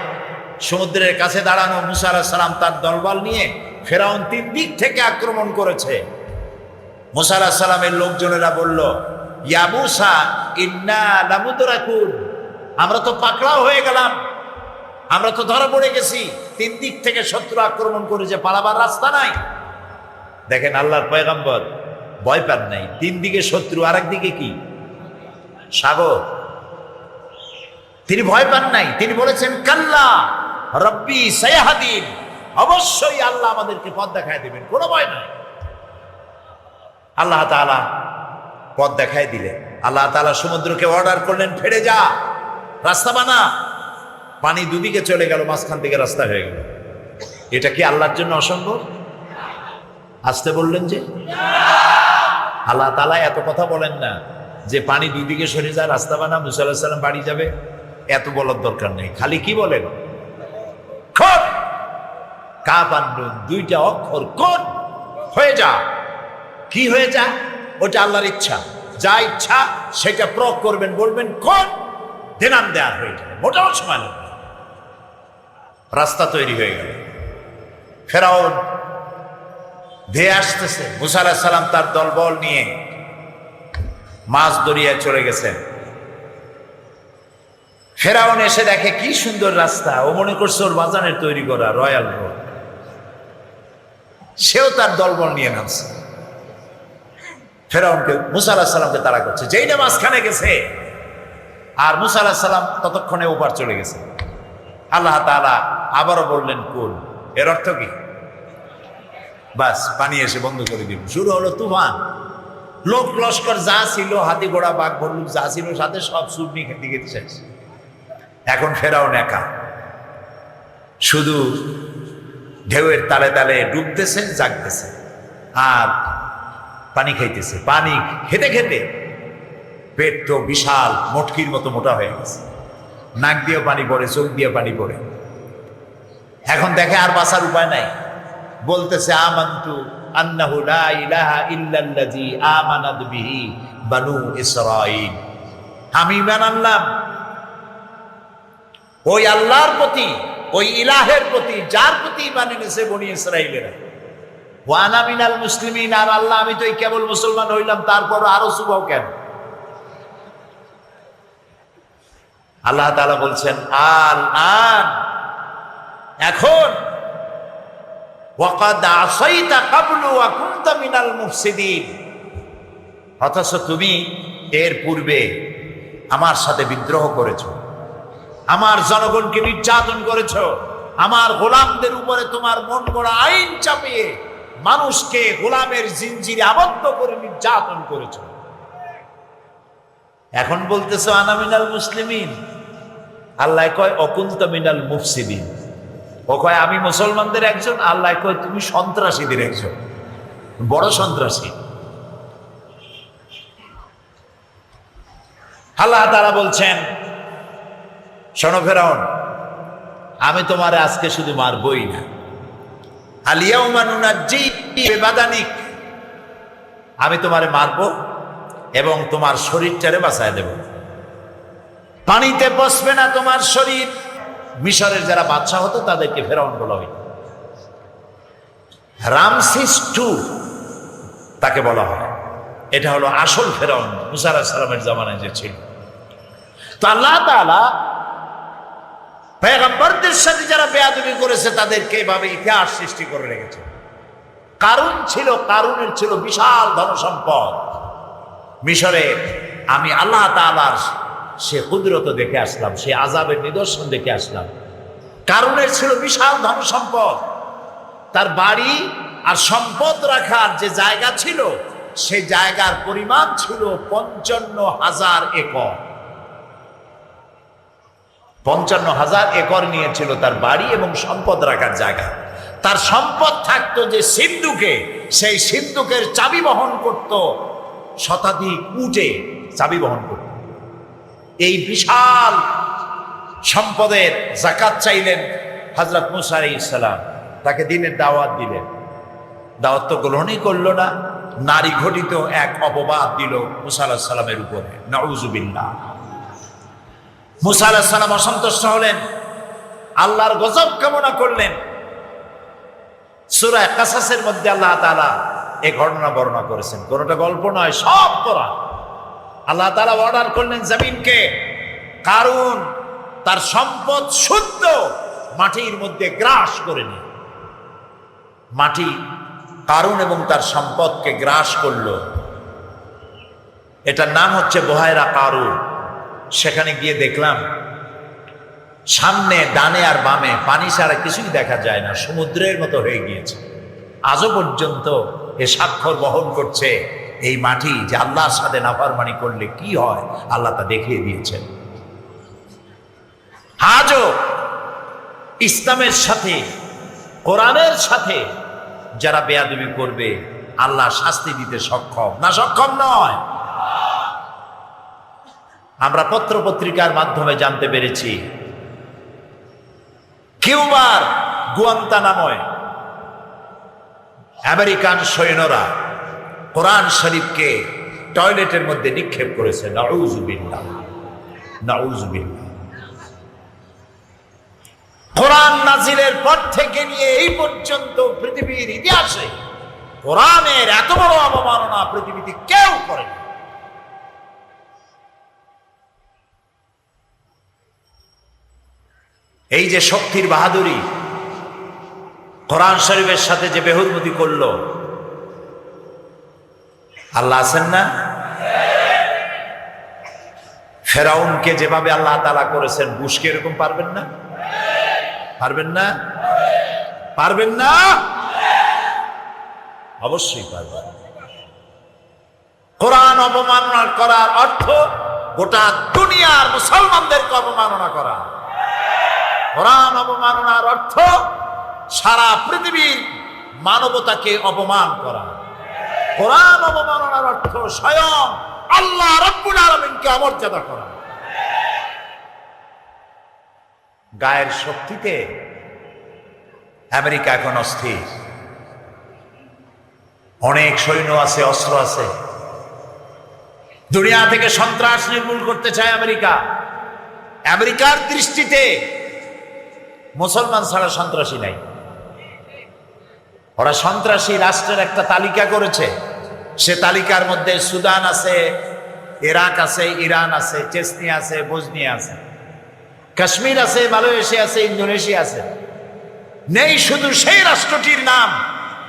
সমুদ্রের কাছে দাঁড়ানো মুসা আলাইহিস সালাম তার দলবল নিয়ে, ফেরাউন 3 দিক থেকে আক্রমণ করেছে। মুসা আলাইহিস সালামের লোকজনেরা বলল, ইয়া মুসা ইন্না লামুদরাকুন, আমরা তো পাকড়াও হয়ে গেলাম, আমরা তো ধরা পড়ে গেছি, 3 দিক থেকে শত্রু আক্রমণ করেছে, পালাবার রাস্তা নাই। দেখেন আল্লাহর পয়গম্বর ভয় পান নাই। 3 দিকে শত্রু, আর একদিকে কি? সাগর। তিনি ভয় পান নাই, তিনি বলেছেন কাল্লা রব্বি সায়াহদিন, অবশ্যই আল্লাহ আমাদেরকে পথ দেখায় দেবেন, কোনো ভয় নাই। আল্লাহ তাআলা পথ দেখায় দিলেন। আল্লাহ তাআলা সমুদ্রকে অর্ডার করলেন, ফেরে যা, রাস্তা বানা। পানি দুদিকে চলে গেল, মাঝখান থেকে রাস্তা হয়ে গেল। এটা কি আল্লাহর জন্য অসম্ভব? আসতে বললেন যে আল্লাহ তাআলা এত কথা বলেন না যে পানি দুদিকে সরে যায়, রাস্তা বানা, মুসা আলাইহিস সালাম বাড়ি যাবে, এত বলার দরকার নেই। খালি কি বলেন? কোন, কাফ আর নুন, 2টা অক্ষর, কোন, হয়ে যা। কি হয়ে যা? ওটা আল্লাহর ইচ্ছা, যা ইচ্ছা সেটা প্রয়োগ করবেন, বলবেন কোন, দেনাম দেয়া হয়ে যাবে, মোটাও সময় লাগবে। রাস্তা তৈরি হয়ে গেল। ফেরাউন ধেয়ে আসতেছে, মুসা আলাইহিস সালাম তার দলবল নিয়ে মাছ দরিয়ায় চলে গেছেন। ফেরাউন এসে দেখে কি সুন্দর রাস্তা, ও মনে করছে ওর বাজানের তৈরি করা রয়্যাল রোড। সেও তার দলবল নিয়ে নামছে, ফেরাউনকে, মুসা আলাইহিস সালামকে তাড়া করছে। যেই না মাঝখানে গেছে, আর মুসা আলাইহিস সালাম ততক্ষণে ওপার চলে গেছে। আল্লাহ তাআলা আবারও বললেন কুল, এর অর্থ কি? বাস, পানি এসে বন্ধ করে দিল। শুরু হলো তুফান। লোক লস্কর যা ছিল, হাতি ঘোড়া বাঘ ভল্লুক যা ছিল সাথে, সব চূর্ণি খেতে খেতে শেষ। এখন ফেরাউন একা, শুধু ঢেউয়ের তালে তালে ডুবতেছে, জাগতেছে, আর পানি খাইতেছে। পানি খেতে খেতে পেট তো বিশাল মটকির মতো মোটা হয়ে গেছে, নাক দিয়ে পানি পড়ে, চোখ দিয়ে পানি পড়ে। এখন দেখে আর বাঁচার উপায় নাই, বলতেছে আমানতু আন্নাহু লা ইলাহা ইল্লাল্লাযী আমানাত বিহি বানু ইসরাঈল, আমি ঈমান আনলাম ওই আল্লাহর প্রতি, ওই ইলাহের প্রতি, যার প্রতি ঈমান এনেছে বনি ইসরাঈলেরা। ওয়া আনা মিনাল মুসলিমিন, আর আল্লাহ আমি তো এই কেবল মুসলমান হইলাম, তারপর আরো সুবাও কেন? আল্লাহ তাআলা বলছেন আল আন, এখন, ওয়াকাদ আসাইতা ক্বাবলু ওয়া কুনতা মিনাল মুফসিদিন, অথচ তুমি এর পূর্বে আমার সাথে বিদ্রোহ করেছো, আমার জনগণকে নির্যাতন করেছো, আমার গোলামদের উপরে তোমার মন গড়া আইন চাপিয়ে মানুষকে গোলামের জিনজিরে আবদ্ধ করে নির্যাতন করেছো। এখন বলতেছো আনা মিনাল মুসলিমিন। আল্লাহ কয় অকুনতা মিনাল মুফসিদিন, ও কয় আমি মুসলমানদের একজন, আল্লাহ কয় তুমি সন্ত্রাসীদের একজন, বড় সন্ত্রাসী। আল্লাহ তাআলা বলছেন, শোনো ফেরাউন, আমি তোমারে আজকে শুধু মারবই না, আল ইয়াউমা নুনাজ্জিকা বিবাদানিক, আমি তোমারে মারব এবং তোমার শরীরটারে বাঁচায় দেব। পানিতে পচবে না তোমার শরীর। মিশরের যারা বাদশা হতো তাদেরকে ফেরাউন বলা হয়। রামসিস টু তাকে বলা হয়। এটা হলো আসল ফেরাউন, মুসা আলাইহিস সালামের জামানায় যে ছিল। তো আল্লাহ তাআলা পয়গম্বরদের সাথে যারা বেয়াদবি করেছে তাদেরকে এভাবে ইতিহাস সৃষ্টি করে রেখেছে। কারুন ছিল, কারুনের ছিল বিশাল ধনসম্পদ মিশরে। আমি আল্লাহ তাআলার সে কুদরত দেখে আসলাম, সে আযাবের নিদর্শন দেখে আসলাম। কারুনের ছিল বিশাল ধনসম্পদ, তার বাড়ি আর সম্পদ রাখার যে জায়গা ছিল সেই জায়গার পরিমাণ ছিল 55,000 একর। 55,000 একর নিয়েছিল তার বাড়ি এবং সম্পদ রাখার জায়গা। তার সম্পদ থাকতো যে সিন্ধুকে, সেই সিন্ধুকের চাবি বহন করত শতাধিক উটে, চাবি বহন করত। এই বিশাল সম্পদের যাকাত চাইলেন হযরত মুসা আলাইহিস সালাম, তাকে দ্বীনের দাওয়াত দিলেন। দাওয়াত তো গ্রহণই করলো না, নারী ঘটিত এক অপবাদ দিল মুসা আলাইহিস সালামের উপরে, নাউযুবিল্লাহ। মুসা আলাইহিস সালাম অসন্তুষ্ট হলেন, আল্লাহর গজব কামনা করলেন। সূরা কাসাসের মধ্যে আল্লাহ তাআলা এই ঘটনা বর্ণনা করেছেন, কোনটা গল্প নয়, সব কোরআন। আল্লাহ তাআলা অর্ডার করলেন জমিনকে, কারুন তার সম্পদ শুদ্ধ মাটির মধ্যে গ্রাস করে নিয়ে। মাটি কারুন এবং তার সম্পদকে গ্রাস করলো। এটার নাম হচ্ছে বহায়রা কারুন। সেখানে গিয়ে দেখলাম সামনে ডানে আর বামে পানি ছাড়া কিছুই দেখা যায় না, সমুদ্রের মতো হয়ে গিয়েছে। আজও পর্যন্ত এ স্বাক্ষর বহন করছে এই মাটি যে আল্লাহর সাথে নাফরমানি করলে কি হয় আল্লাহ তা দেখিয়ে দিয়েছেন। আজও ইসলামের সাথে, কোরআনের সাথে যারা বেয়াদবি করবে আল্লাহ শাস্তি দিতে সক্ষম না, সক্ষম নয়। আমরা পত্র পত্রিকার মাধ্যমে জানতে পেরেছি কিউবার গুয়ান্তানামোয় আমেরিকান সৈন্যরা কোরআন শরীফকে টয়লেটের মধ্যে নিক্ষেপ করেছে। নাউযুবিল্লাহ, নাউযুবিল্লাহ। কোরআন নাজিলের পর থেকে নিয়ে এই পর্যন্ত পৃথিবীর ইতিহাসে কোরআনের এত বড় অবমাননা পৃথিবীতে কেউ করেনি। এই যে শক্তির বাহাদুরি, কোরআন শরীফের সাথে যে বেহুদমতি করলো, আল্লাহ আছেন না? ফেরাউনকে যেভাবে আল্লাহ তাআলা করেছেন, বুশকে এরকম পারবেন না? পারবেন না? পারবেন না? অবশ্যই পারবেন। কোরআন অবমাননা করার অর্থ গোটা দুনিয়ার মুসলমানদেরকে অবমাননা করা। কোরআন অবমাননার অর্থ সারা পৃথিবীর মানবতাকে অপমান করা। কোরআন অবমাননার অর্থ স্বয়ং আল্লাহ রাব্বুল আলামিনকে অমর্যাদা করা। গায়ের শক্তিতে আমেরিকা এখন অস্থির। অনেক সৈন্য আছে, অস্ত্র আছে। দুনিয়া থেকে সন্ত্রাস নির্মূল করতে চায় আমেরিকা। আমেরিকার দৃষ্টিতে মুসলমান ছাড়া সন্ত্রাসী নাই। ওরা সন্ত্রাসী রাষ্ট্রের একটা তালিকা করেছে। সে তালিকার মধ্যে সুদান আছে, ইরাক আছে, ইরান আছে, চেচনিয়া আছে, বসনিয়া আছে, কাশ্মীর আছে, মালয়েশিয়া আছে, ইন্দোনেশিয়া আছে। নেই শুধু সেই রাষ্ট্রটির নাম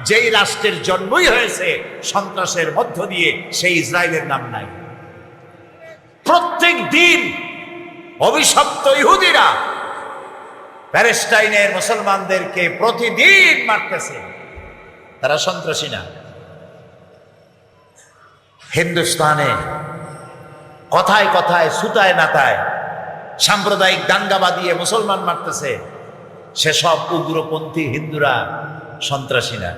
যেই রাষ্ট্রের জন্মই হয়েছে সন্ত্রাসের মধ্য দিয়ে, সেই ইসরায়েলের নাম নাই। প্রত্যেক দিন অভিশপ্ত ইহুদিরা প্যালেস্টাইনের মুসলমানদেরকে প্রতিদিন মারতেছে। তারা সন্ত্রাসী না। হিন্দুস্তানে কথায় কথায়, সুতায় নাতায় সাম্প্রদায়িক দাঙ্গা বাঁধিয়ে মুসলমান মারতেছে। সেসব উগ্রপন্থী হিন্দুরা সন্ত্রাসী না।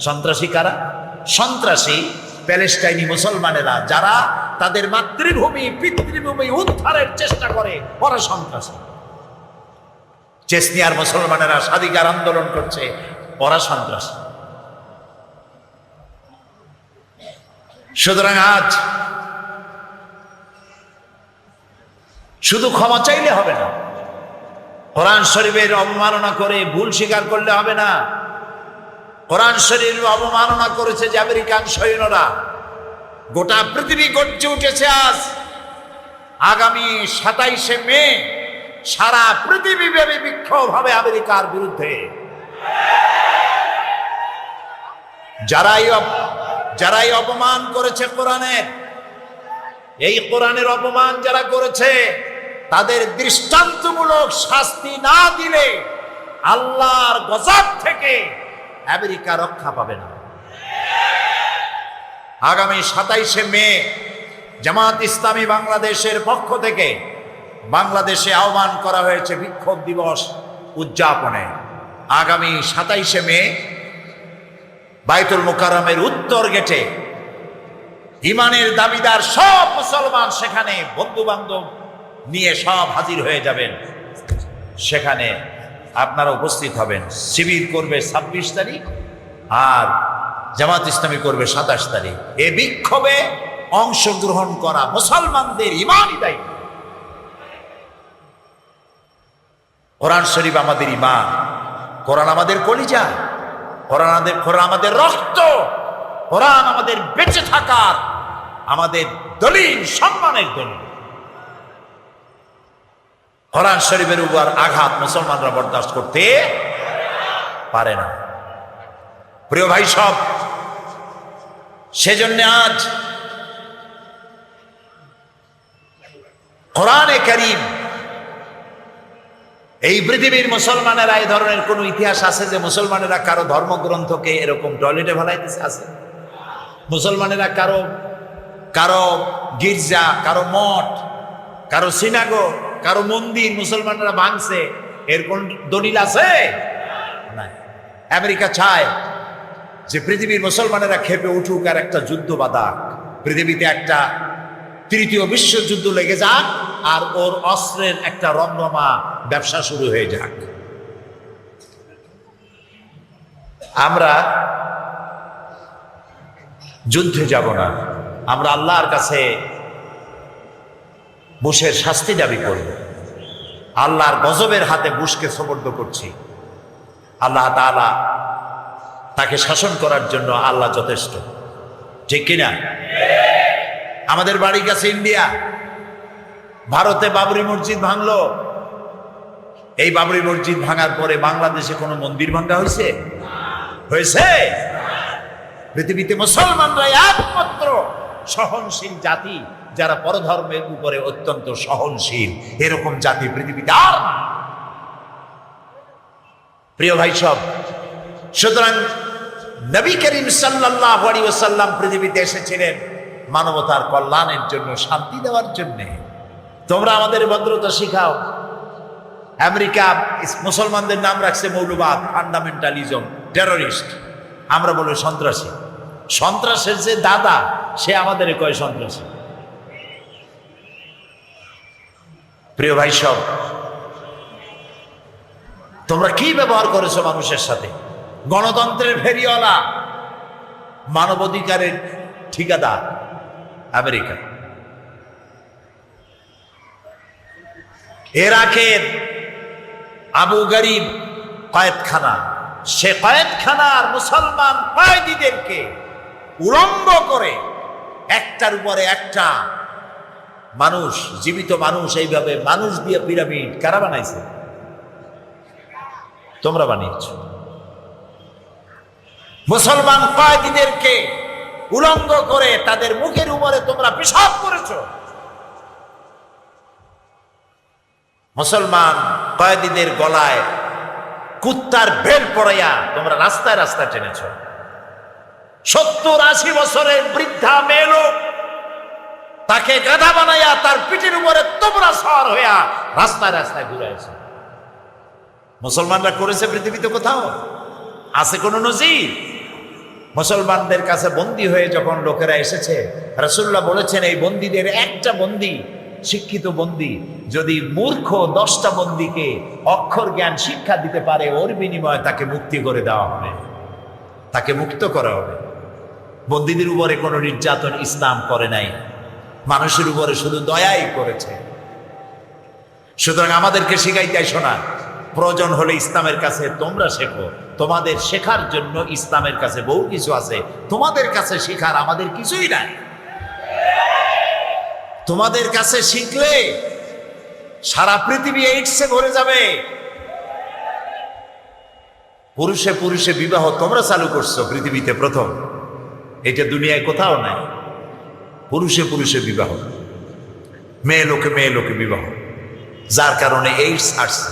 সন্ত্রাসী কারা? সন্ত্রাসী প্যালেস্টাইনি মুসলমানেরা, যারা তাদের মাতৃভূমি, পিতৃভূমি উদ্ধারের চেষ্টা করে, ওরা সন্ত্রাসী। চেচনিয়ার মুসলমানেরা স্বাধিকার আন্দোলন করছে, ওরা সন্ত্রাস। সুতরাং আজ শুধু ক্ষমা চাইলে হবে না, কোরআন শরীফের অবমাননা করে ভুল স্বীকার করলে হবে না। কোরআন শরীফ অবমাননা করেছে যে আমেরিকান সৈন্যরা, গোটা পৃথিবী গর্জে উঠেছে আজ। আগামী ২৭শে মে সারা পৃথিবীব্যাপী বিক্ষোভ হবে আমেরিকার বিরুদ্ধে। যারাই অপমান করেছে কোরআনের, এই কোরআনের অপমান যারা করেছে, তাদের দৃষ্টান্তমূলক শাস্তি না দিলে আল্লাহর গজব থেকে আমেরিকা রক্ষা পাবে না। আগামী ২৭শে মে জামাত ইসলামী বাংলাদেশের পক্ষ থেকে বাংলাদেশে আহ্বান করা হয়েছে বিক্ষোভ দিবস উদযাপনে। আগামী ২৭শে মে বাইতুল মুকাররমের উত্তর গেটে ইমানের দাবিদার সব মুসলমান সেখানে বন্ধু বান্ধব নিয়ে সব হাজির হয়ে যাবেন। সেখানে আপনারা উপস্থিত হবেন। শিবির করবে ২৬ তারিখ আর জামাত ইসলামী করবে ২৭ তারিখ। এ বিক্ষোভে অংশগ্রহণ করা মুসলমানদের ইমানই দায়িত্ব। কোরআন শরীফ আমাদের ইমান, কোরআন আমাদের কলিজা, কোরআন আমাদের রক্ত, কোরআন আমাদের বেঁচে থাকার আমাদের দলিল, সম্মানের দলিল। কোরআন শরীফের উপর আঘাত মুসলমানরা বরদাস্ত করতে পারে না। প্রিয় ভাই সব, সেজন্য আজ কোরআনে কারীম, এই পৃথিবীর মুসলমানেরা এই ধরনের কোন ইতিহাস আছে যে মুসলমানেরা কারো ধর্মগ্রন্থকে এরকম টয়লেটে ফেলাইতেছে? আছে? মুসলমানেরা কারো গির্জা, কারো মঠ, কারো সিনাগোগ, কারো মন্দির মুসলমানরা ভাঙছে, এর কোন দলিল আছে? নাই। আমেরিকা চায় যে পৃথিবীর মুসলমানেরা খেপে উঠুক আর একটা যুদ্ধ বাঁধাক, পৃথিবীতে একটা তৃতীয় বিশ্বযুদ্ধ লেগে যাক আর ওর অস্ত্রের একটা রমরমা ব্যবসা শুরু হয়ে যাক। আমরা যুদ্ধে যাব না, আমরা আল্লাহর কাছে বুশের শাস্তি দাবি করব। আল্লাহর গজবের হাতে বুশকে সোপর্দ করছি। আল্লাহ তাআলা তাকে শাসন করার জন্য আল্লাহ যথেষ্ট, ঠিক কিনা? আমাদের বাড়ির কাছে ইন্ডিয়া, ভারতে বাবরি মসজিদ ভাঙলো। এই বাবরি মসজিদ ভাঙার পরে বাংলাদেশে কোনো মন্দির ভাঙা হয়েছে? হয়েছে? পৃথিবীতে মুসলমানরা একমাত্র সহনশীল জাতি, যারা পরধর্মের উপরে অত্যন্ত সহনশীল। এরকম জাতি পৃথিবীতে আর না। প্রিয় ভাই সব, সুতরাং নবী করিম সাল্লাল্লাহু আলাইহি ওয়াসাল্লাম পৃথিবীতে এসেছিলেন মানবতার কল্যাণের জন্য, শান্তি দেওয়ার জন্য। তোমরা আমাদের ভদ্রতা শিখাও। আমেরিকা মুসলমানদের নাম রাখছে মৌলবাদ, ফান্ডামেন্টালিজম, টেররিস্ট। আমরা বলি সন্ত্রাসী। সন্ত্রাসের যে দাদা, সে আমাদের কয় সন্ত্রাসী। প্রিয় ভাই সব, তোমরা কি ব্যবহার করেছো মানুষের সাথে? গণতন্ত্রের ফেরিওয়ালা, মানবাধিকারের ঠিকাদার আমেরিকা। ইরাকের আবু গরিব কয়েদখানা, সে কয়েদখানার মুসলমান কয়েদিদেরকে উলঙ্গ করে একটার উপরে একটা মানুষ, জীবিত মানুষ, এইভাবে মানুষ দিয়ে পিরামিড কারা বানাইছে? তোমরা বানিয়েছ। মুসলমান কয়েদিদেরকে উলঙ্গ করে তাদের মুখের উপরে তোমরা পেশাব করেছ। মুসলমান কয়েদিদের গলায় কুত্তার বেল পড়াইয়া তোমরা রাস্তায় রাস্তায় টেনেছ। 70-80 বছরের বৃদ্ধা মেয়ে লোক, তাকে গাধা বানাইয়া তার পিঠের উপরে তোমরা সওয়ার হইয়া রাস্তায় রাস্তায় ঘুরাইছ। মুসলমানরা করেছে পৃথিবীতে কোথাও? আছে কোন নজির? মুসলমানদের কাছে বন্দী হয়ে যখন লোকেরা এসেছে, রাসূলুল্লাহ বলেছেন এই বন্দীদের একটা বন্দী শিক্ষিত বন্দী যদি মূর্খ 10টা বন্দীকে অক্ষর জ্ঞান শিক্ষা দিতে পারে, ওর বিনিময়ে তাকে মুক্তি করে দেওয়া হবে, তাকে মুক্ত করা হবে। বন্দীদের উপরে কোনো নির্যাতন ইসলাম করে নাই, মানুষের উপরে শুধু দয়াই করেছে। সুতরাং আমাদেরকে শিখাইতে আইসো না, প্রয়োজন হলে ইসলামের কাছে তোমরা শেখো। তোমাদের শেখার জন্য ইসলামের কাছে বহু কিছু আছে, তোমাদের কাছে শেখার আমাদের কিছুই নাই। তোমাদের কাছে শিখলে সারা পৃথিবী এইডসে ভরে যাবে। পুরুষে পুরুষে বিবাহ তোমরা চালু করছো পৃথিবীতে প্রথম, এটা দুনিয়ায় কোথাও নাই। পুরুষে পুরুষে বিবাহ, মেয়ে লোকে মেয়ে লোকে বিবাহ, যার কারণে এইডস আসছে।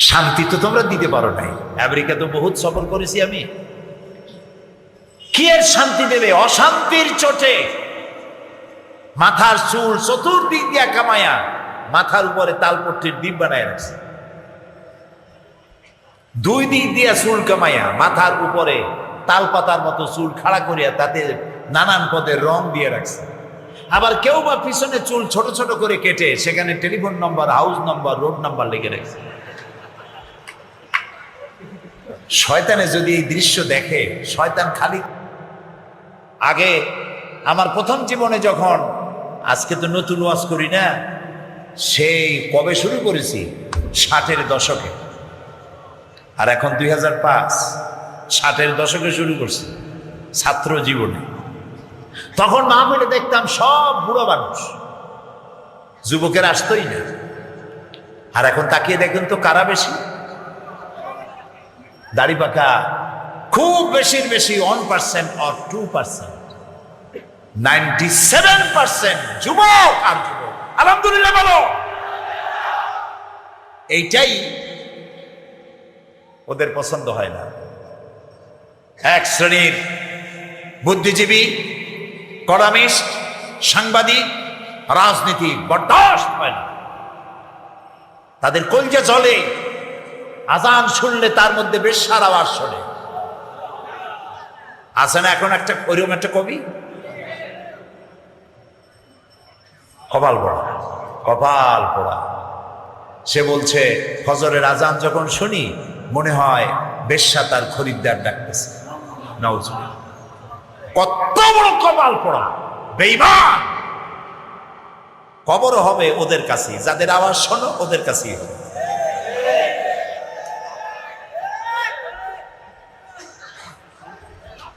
শান্তি তো তোমরা দিতে পারো নাই। আমেরিকা তো বহুত সফর করেছি আমি, কি এর শান্তি দেবে? অশান্তির চোটে মাথার চুল চতুর্দিক দিয়া কামায়া মাথার উপরে তালপট্টির দ্বীপ বানায় রাখছে। 2 দিক দিয়া চুল কামাইয়া মাথার উপরে তাল পাতার মতো চুল খাড়া করিয়া তাতে নানান পদের রং দিয়ে রাখছে। আবার কেউ বা পিছনে চুল ছোট ছোট করে কেটে সেখানে টেলিফোন নম্বর, হাউস নম্বর, রোড নাম্বার লিখে রাখছে। শয়তানে যদি এই দৃশ্য দেখে, শয়তান খালি আগে আমার প্রথম জীবনে যখন, আজকে তো নতুন ওয়াজ করি না, সেই কবে শুরু করেছি 60-এর দশকে, আর এখন 2005, 60-এর দশকে শুরু করছি ছাত্র জীবনে। তখন মাহফিলে দেখতাম সব বুড়ো মানুষ, যুবকের আসতোই না। আর এখন তাকিয়ে দেখেন তো কারা বেশি? দাড়ি পাকা খুব বেশির বেশি 1% or 2%, 97% যুবক আর যুবক। আলহামদুলিল্লাহ বলো। এইটাই ওদের পছন্দ হয় না। এক শ্রেণীর বুদ্ধিজীবী, কলামিস্ট, সাংবাদিক, রাজনীতি বরদাস্ত হয় না, তাদের কলজে জ্বলে। আজান শুনলে তার মধ্যে বেশ্যার আওয়াজ শোনে। আছে না এখন একটা ওইরকম একটা কবি, কপাল পোড়া, কপাল পোড়া। সে বলছে ফজরের আজান যখন শুনি মনে হয় বেশ্যা তার খরিদ্দার ডাকতেছে। নাউজুবিল্লাহ। কত বড় কপাল পোড়া, বেঈমান। কবর হবে ওদের কাছে, যাদের আওয়াজ শোনো ওদের কাছেই হবে।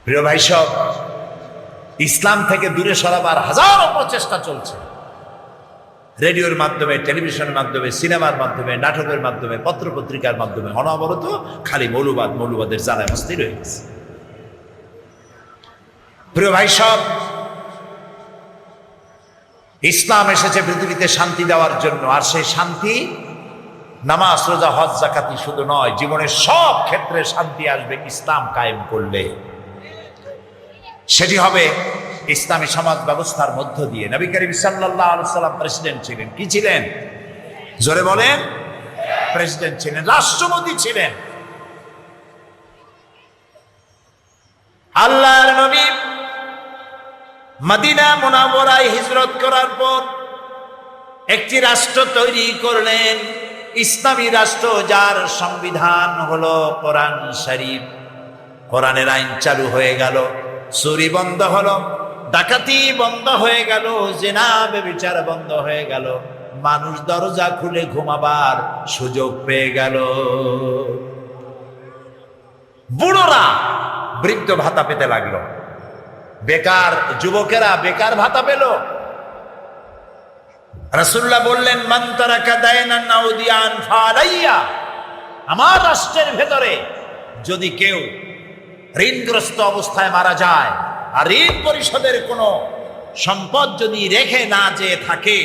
প্রিয় ভাই সব, ইসলাম থেকে দূরে সরাবার হাজারো প্রচেষ্টা চলছে। রেডিওর মাধ্যমে, টেলিভিশনের মাধ্যমে, সিনেমার মাধ্যমে, নাটকের মাধ্যমে, পত্রপত্রিকার মাধ্যমে অনবরত খালি মৌলবাদ, মৌলবাদের জ্বালায় মস্তি রয়ে গেছে। প্রিয় ভাই সব, ইসলাম এসেছে পৃথিবীতে শান্তি দেওয়ার জন্য। আর সেই শান্তি নামাজ, রোজা, হজ, যাকাতি শুধু নয়, জীবনের সব ক্ষেত্রে শান্তি আসবে ইসলাম কায়েম করলে। সেটি হবে ইসলামী সমাজ ব্যবস্থার মধ্য দিয়ে। নবী করিম সাল্লাল্লাহু আলাইহি সাল্লাম প্রেসিডেন্ট ছিলেন। কি ছিলেন? জোরে বলেন। প্রেসিডেন্ট ছিলেন, রাষ্ট্রপতি ছিলেন। আল্লাহর নবী মদিনা মুনাওয়ারায় হিজরত করার পর একটি রাষ্ট্র তৈরি করলেন, ইসলামী রাষ্ট্র, যার সংবিধান হলো কোরআন শরীফ। কোরআনের আইন চালু হয়ে গেল, চুরি বন্ধ হলো, ডাকাতি বন্ধ হয়ে গেল, জিনা ব্যভিচার বন্ধ হয়ে গেল, মানুষ দরজা খুলে ঘুমাবার সুযোগ পেয়ে গেল। বুড়োরা বৃদ্ধ ভাতা পেতে লাগলো, বেকার যুবকেরা বেকার ভাতা পেল। রাসূলুল্লাহ বললেন, মান তারাকা দায়নান নাউদিয়ান ফালাইয়া। আমার রাষ্ট্রের ভেতরে যদি কেউ ঋণগ্রস্ত অবস্থায় মারা যায় আর ঋণ পরিশোধের কোনো সম্পদ যদি রেখে না যেয়ে থাকে,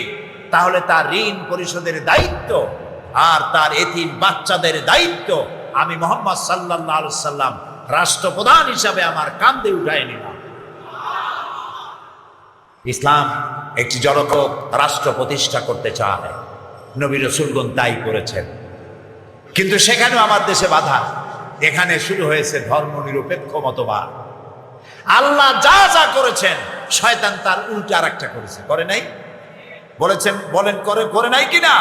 তাহলে তার ঋণ পরিশোধের দায়িত্ব আর তার এতিম বাচ্চাদের দায়িত্ব আমি মুহাম্মদ সাল্লাল্লাহু আলাইহি সাল্লাম রাষ্ট্রপ্রধান হিসাবে আমার কাঁধে উঠায় নিলাম। ইসলাম একটি জনকক রাষ্ট্র প্রতিষ্ঠা করতে চায়, নবী রাসূলগণ তাই করেছেন। কিন্তু সেখানেও আমার দেশে বাধা। এখানে শুরু হয়েছে ধর্মনিরপেক্ষ মতবাদ। আল্লাহ যা যা করেছেন শয়তান তার উল্টা আরেকটা করেছে, করে নাই? বলেছেন, বলেন করে করে নাই কিনা?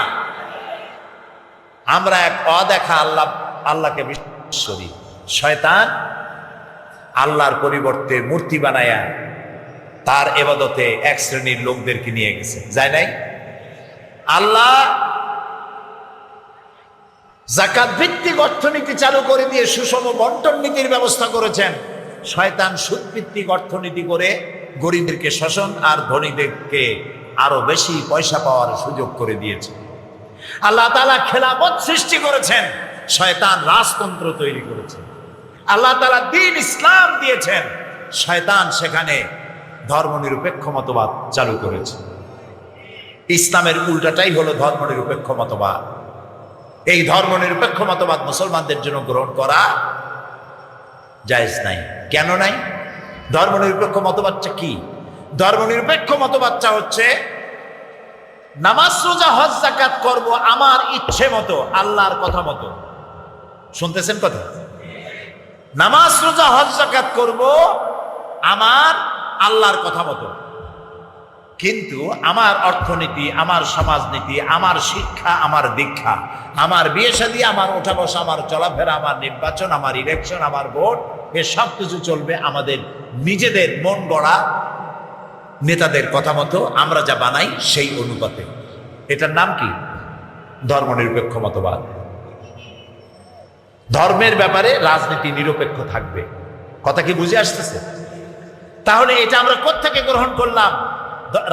আমরা এক অদেখা আল্লাহকে বিশ্বাস করি। শয়তান আল্লাহর পরিবর্তে মূর্তি বানায়া তার ইবাদতে এক শ্রেণীর লোকদেরকে নিয়ে গেছে, যায় নাই? আল্লাহ যাকাত ভিত্তিক অর্থনীতি চালু করে দিয়ে সুষম বন্টন নীতির ব্যবস্থা করেছেন। শয়তান সুদ ভিত্তিক অর্থনীতি করে গরিবদেরকে শোষণ আর ধনীদেরকে আরো বেশি পয়সা পাওয়ার সুযোগ করে দিয়েছে। আল্লাহ তাআলা খেলাফত সৃষ্টি করেছেন, শয়তান রাজতন্ত্র তৈরি করেছে। আল্লাহ তাআলা দ্বীন ইসলাম দিয়েছেন, শয়তান সেখানে ধর্মনিরপেক্ষ মতবাদ চালু করেছে। ইসলামের উল্টাটাই হলো ধর্মনিরপেক্ষ মতবাদ। এই ধর্মনিরপেক্ষ মতবাদ মুসলমানদের জন্য গ্রহণ করা জায়েজ নাই। কেন নাই? ধর্মনিরপেক্ষ মতবাদটা কি? ধর্মনিরপেক্ষ মতবাদটা হচ্ছে নামাজ রোজা হজ যাকাত করব আমার ইচ্ছে মতো, আল্লাহর কথা মতো। শুনতেছেন কথা? নামাজ রোজা হজ যাকাত করব আমার আল্লাহর কথা মতো, কিন্তু আমার অর্থনীতি, আমার সমাজনীতি, আমার শিক্ষা, আমার দীক্ষা, আমার বিয়ে শাদী, আমার ওঠা বসা, আমার চলাফেরা, আমার নির্বাচন, আমার ইলেকশন, আমার ভোট, এ সব কিছু চলবে আমাদের নিজেদের মন গড়া নেতাদের কথা মতো, আমরা যা বানাই সেই অনুপাতে। এটার নাম কি? ধর্মনিরপেক্ষ মতবাদ। ধর্মের ব্যাপারে রাজনীতি নিরপেক্ষ থাকবে। কথা কি বুঝে আসতেছে? তাহলে এটা আমরা কোত্থেকে গ্রহণ করলাম?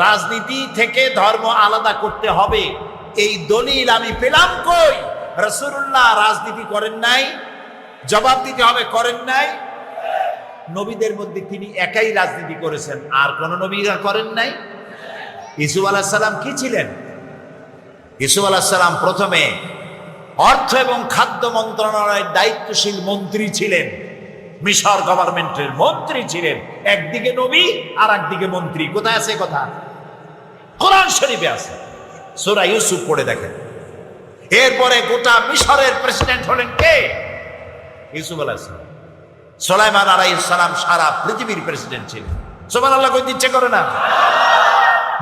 রাজনীতি থেকে ধর্ম আলাদা করতে হবে, এই দলিল আমি পেলাম কই? রাসূলুল্লাহ রাজনীতি করেন নাই, জবাব দিতে হবে করেন নাই। নবীদের মধ্যে তিনি একাই রাজনীতি করেছেন, আর কোন নবীরা করেন নাই। ইউসুফ আলাইহিস সালাম কি ছিলেন? ইউসুফ আলাইহিস সালাম প্রথমে অর্থ এবং খাদ্য মন্ত্রণালয়ের দায়িত্বশীল মন্ত্রী ছিলেন, মিশর গভর্নমেন্টের মন্ত্রী ছিলেন। একদিকে নবী আর একদিকে মন্ত্রী। কোথায় আছে কথা? কোরআন শরীফে আছে, সূরা ইউসুফ পড়ে দেখেন। এরপরে গোটা মিশরের প্রেসিডেন্ট হলেন কে? ইউসুফ আলাইহিস সালাম। সুলাইমান আলাইহিস সালাম সারা পৃথিবীর প্রেসিডেন্ট ছিলেন। সুবহানাল্লাহ কইতে ইচ্ছে করে না?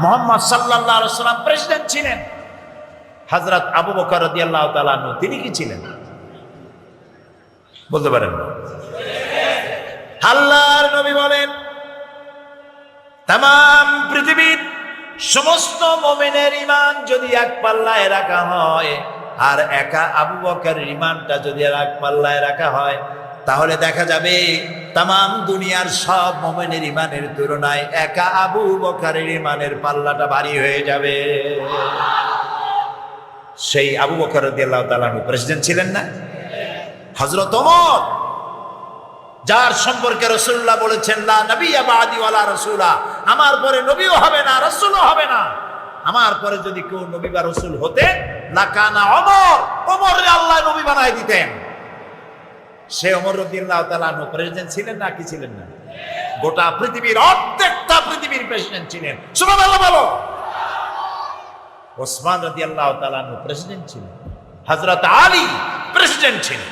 মুহাম্মদ সাল্লাল্লাহু আলাইহি ওয়াসাল্লাম প্রেসিডেন্ট ছিলেন। হযরত আবু বকর রাদিয়াল্লাহু তাআলা আনহু তিনি কি ছিলেন? বলতে পারেন না? আল্লাহর নবী বলেন, তামাম পৃথিবীর সমস্ত মুমিনের ঈমান যদি এক পাল্লায় রাখা হয়, আর একা আবু বকরের ঈমানটা যদি এক পাল্লায় রাখা হয়, তাহলে দেখা যাবে তামাম দুনিয়ার সব মুমিনের ঈমানের তুলনায় একা আবু বকরের ঈমানের পাল্লাটা ভারী হয়ে যাবে। সেই আবু বকর রাদিয়াল্লাহু তাআলা প্রেসিডেন্ট ছিলেন না? হযরত ওমর, যার সম্পর্কে রাসূলুল্লাহ বলেছেন লা নবিয়্যা বাদি ওয়ালা রাসূলা, আমার পরে নবীও হবে না, রাসূলও হবে না। আমার পরে যদি কেউ নবী বা রাসূল হতেন, লাকানা ওমর, ওমরকে আল্লাহ নবী বানায় দিতেন। সে ওমর রাদিয়াল্লাহু তাআলা প্রেসিডেন্ট ছিলেন না কি ছিলেন না? গোটা পৃথিবীর অর্ধেকটা পৃথিবীর প্রেসিডেন্ট ছিলেন। সুবহানাল্লাহ বলো। ওসমান রাদিয়াল্লাহু তাআলা প্রেসিডেন্ট ছিলেন। হযরত আলী প্রেসিডেন্ট ছিলেন।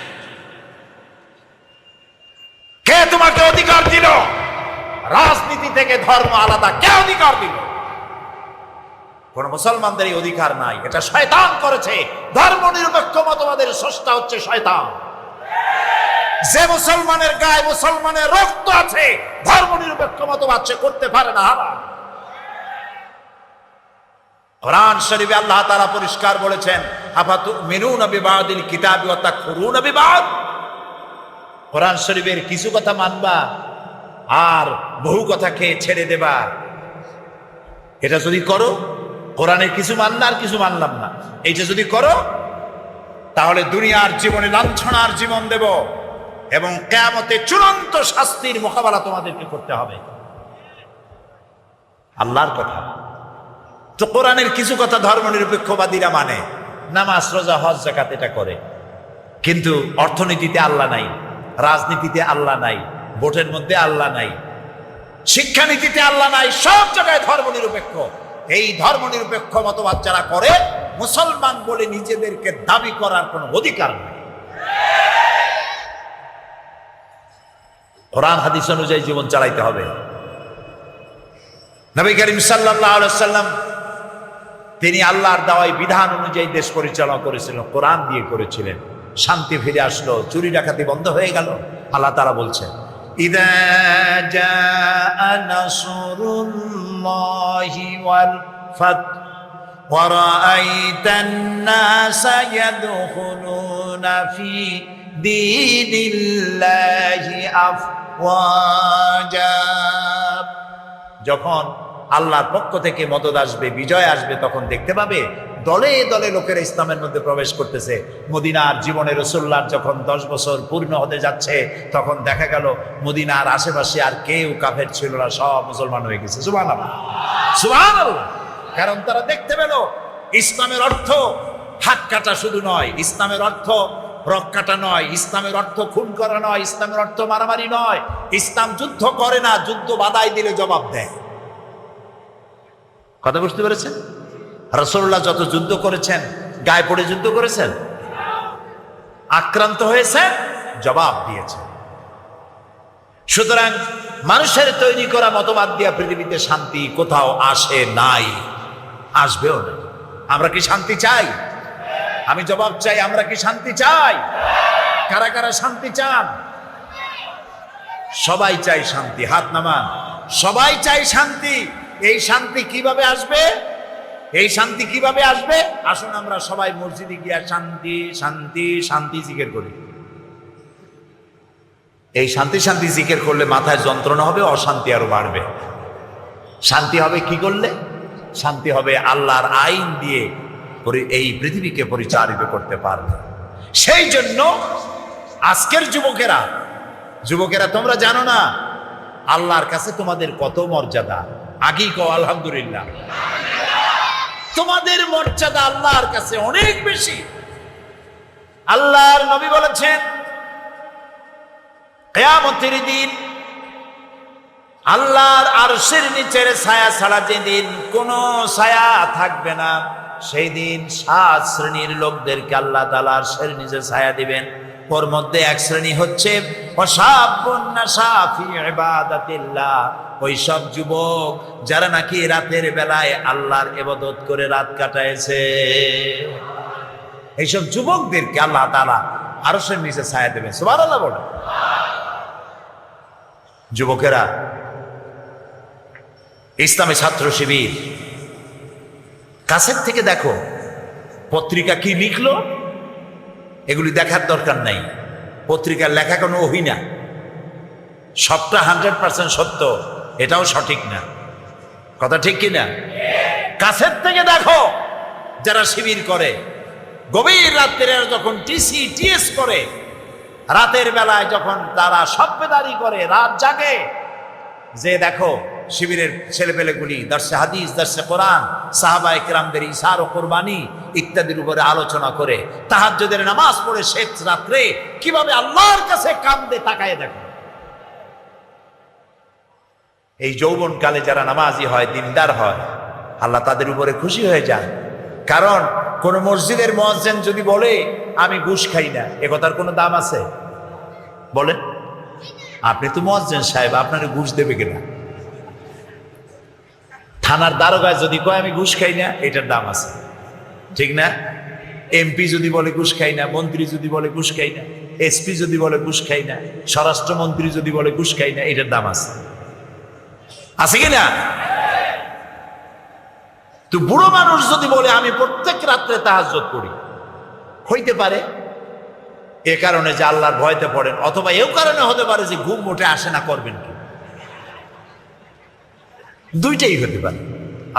কে তোমাকে অধিকার দিল রাজনীতি থেকে ধর্ম আলাদা? কে অধিকার দিল? কোন মুসলমানদের এই অধিকার নাই, এটা শয়তান করেছে। ধর্ম নিরপেক্ষ মতবাদের স্রষ্টা হচ্ছে শয়তান। যে মুসলমানের গায়ে মুসলমানের রক্ত আছে, ধর্ম নিরপেক্ষ মতবাদ সে করতে পারে না। হারাম। কোরআন শরীফে আল্লাহ তাআলা পরিষ্কার বলেছেন, আফাতুমিনুনা বিবাদিল কিতাবি ওয়া তাকফুরুনা বিবাদ। কোরআন শরীফের কিছু কথা মানবা আর বহু কথাকে ছেড়ে দেবা। এটা যদি করো, কোরআনের কিছু মানলাম আর কিছু মানলাম না, এইটা যদি করো, তাহলে দুনিয়ার জীবনে লাঞ্ছনার জীবন দেব এবং কিয়ামতে চূড়ান্ত শাস্তির মোকাবেলা তোমাদেরকে করতে হবে। আল্লাহর কথা। তো কোরআনের কিছু কথা ধর্মনিরপেক্ষবাদীরা মানে, নামাজ রোজা হজ যাকাত এটা করে, কিন্তু অর্থনীতিতে আল্লাহ নাই, রাজনীতিতে আল্লাহ নাই, ভোটের মধ্যে আল্লাহ নাই, শিক্ষানীতিতে আল্লাহ নাই, সব জায়গায় ধর্মনিরপেক্ষ। এই ধর্মনিরপেক্ষ মতবাদ যারা করে, মুসলমান বলে নিজেদেরকে দাবি করার কোনো অধিকার নেই। কোরআন হাদিস অনুযায়ী জীবন চালাইতে হবে। নবী করিম সাল্লাল্লাহু আলাইহি ওয়াসাল্লাম তিনি আল্লাহর দেওয়া বিধান অনুযায়ী দেশ পরিচালনা করেছিলেন, কোরআন দিয়ে করেছিলেন। শান্তি ফিরে আসলো, চুরি ডাকাতি বন্ধ হয়ে গেল। আল্লাহ তাআলা বলছেন, ইযা জাআ নাসরুল্লাহি ওয়াল ফাত ওয়া রাআইতান নাসা ইয়াদখুলুনা ফি দীনিল্লাহি আফওয়াজা। যখন আল্লাহর পক্ষ থেকে মদদ আসবে, বিজয় আসবে, তখন দেখতে পাবে দলে দলে লোকেরা ইসলামের মধ্যে প্রবেশ করতেছে। মদিনার জীবনে রাসূলুল্লাহর যখন 10 বছর পূর্ণ হতে যাচ্ছে, তখন দেখা গেল মদিনার আশেপাশে আর কেউ কাফের ছিল না, সব মুসলমান হয়ে গেছে। সুবহানাল্লাহ, সুবহানাল্লাহ। কারণ তারা দেখতে পেল ইসলামের অর্থ হাত কাটা শুধু নয়, ইসলামের অর্থ রক কাটা নয়, ইসলামের অর্থ খুন করা নয়, ইসলামের অর্থ মারামারি নয়। ইসলাম যুদ্ধ করে না, যুদ্ধ বাধাই দিলে জবাব দেয়। কথা বুঝতে পেরেছেন? রাসূলুল্লাহ যত যুদ্ধ করেছেন, গায়ে পড়ে যুদ্ধ করেছেন, আক্রান্ত হয়েছে, জবাব দিয়েছে। সুতরাং মানুষের তৈরি করা মতবাদ দিয়া পৃথিবীতে শান্তি কোথাও আসে নাই, আসবেও না। আমরা কি শান্তি চাই? আমি জবাব চাই, আমরা কি শান্তি চাই? কারা কারা শান্তি চান? সবাই চাই শান্তি, হাত নামান। সবাই চাই শান্তি। এই শান্তি কিভাবে আসবে? এই শান্তি কিভাবে আসবে? আসুন আমরা সবাই মসজিদে গিয়া শান্তি শান্তি শান্তি জিকির করি। এই শান্তি শান্তি জিকির করলে মাথায় যন্ত্রণা হবে, অশান্তি আরো বাড়বে। শান্তি হবে কি করলে? শান্তি হবে আল্লাহর আইন দিয়ে এই পৃথিবীকে পরিচালিত করতে পারবে। সেই জন্য আজকের যুবকেরা তোমরা জানো না আল্লাহর কাছে তোমাদের কত মর্যাদা। আগেই কও আলহামদুলিল্লাহ। তোমাদের মর্যাদা আল্লাহর কাছে অনেক বেশি। আল্লাহর নবী বলেছেন, কিয়ামতের দিন আল্লাহর আরশের নিচের ছায়া ছাড়া যেদিন কোনো ছায়া থাকবে না, সেই দিন 7 শ্রেণীর লোকদেরকে আল্লাহ তাআলা আরশের নিচে ছায়া দিবেন। ওর মধ্যে এক শ্রেণী হচ্ছে ওয়াশাবুন নাশা ফি ইবাদাতিল্লাহ, ওই সব যুবক যারা নাকি রাতের বেলায় আল্লাহর ইবাদত করে রাত কাটাইছে। এইসব যুবকদেরকে আল্লাহ তাআলা আরশের নিচে ছায়া দেবেন। সুবহানাল্লাহ বলেন। যুবকেরা, ইসলামী ছাত্র শিবির কাছের থেকে দেখো পত্রিকা কি লিখলো, এগুলি দেখার দরকার নাই। পত্রিকার লেখা কোনো অভিনা, সবটা 100% সত্য, এটাও সঠিক না। কথা ঠিক কিনা? কাছের থেকে দেখো যারা শিবির করে, গভীর রাত্রে যখন টিএস করে, রাতের বেলায় যখন তারা সভ্যদারি করে, রাত জাগে, যে দেখো শিবিরের ছেলেপেলেগুলি দর্শে হাদিস, দর্শে কোরআন, সাহাবায়ে কেরামদের ইশার ও কুরবানি ইত্যাদির উপরে আলোচনা করে তাহাজ্জুদের নামাজ পড়ে শেষ রাত্রে কিভাবে আল্লাহর কাছে কান্দে, তাকায় দেখো। এই যৌবনকালে যারা নামাজি হয়, দিনদার হয়, আল্লাহ তাদের উপরে খুশি হয়ে যান। কারণ কোন মসজিদের মুয়াজ্জিন যদি বলে আমি ঘুষ খাই না, এ কথার কোনো দাম আছে? বলেন, আপনি তো মুয়াজ্জিন সাহেব, আপনার ঘুষ দেবে কিনা? থানার দারোগায় যদি কয় আমি ঘুষ খাই না, এটার দাম আছে, ঠিক না? এমপি যদি বলে ঘুষ খাই না, মন্ত্রী যদি বলে ঘুষ খাই না, এসপি যদি বলে ঘুষ খাই না, স্বরাষ্ট্রমন্ত্রী যদি বলে ঘুষ খাই না, এটার দাম আছে, আছে কিনা? তো বুড়ো মানুষ যদি বলে আমি প্রত্যেক রাত্রে তাহাজ্জুদ করি, হইতে পারে এ কারণে যে আল্লাহর ভয়তে পড়েন, অথবা এও কারণে হতে পারে যে ঘুম মোটে আসে না, করবেন কি? দুইটাই হতে পারে,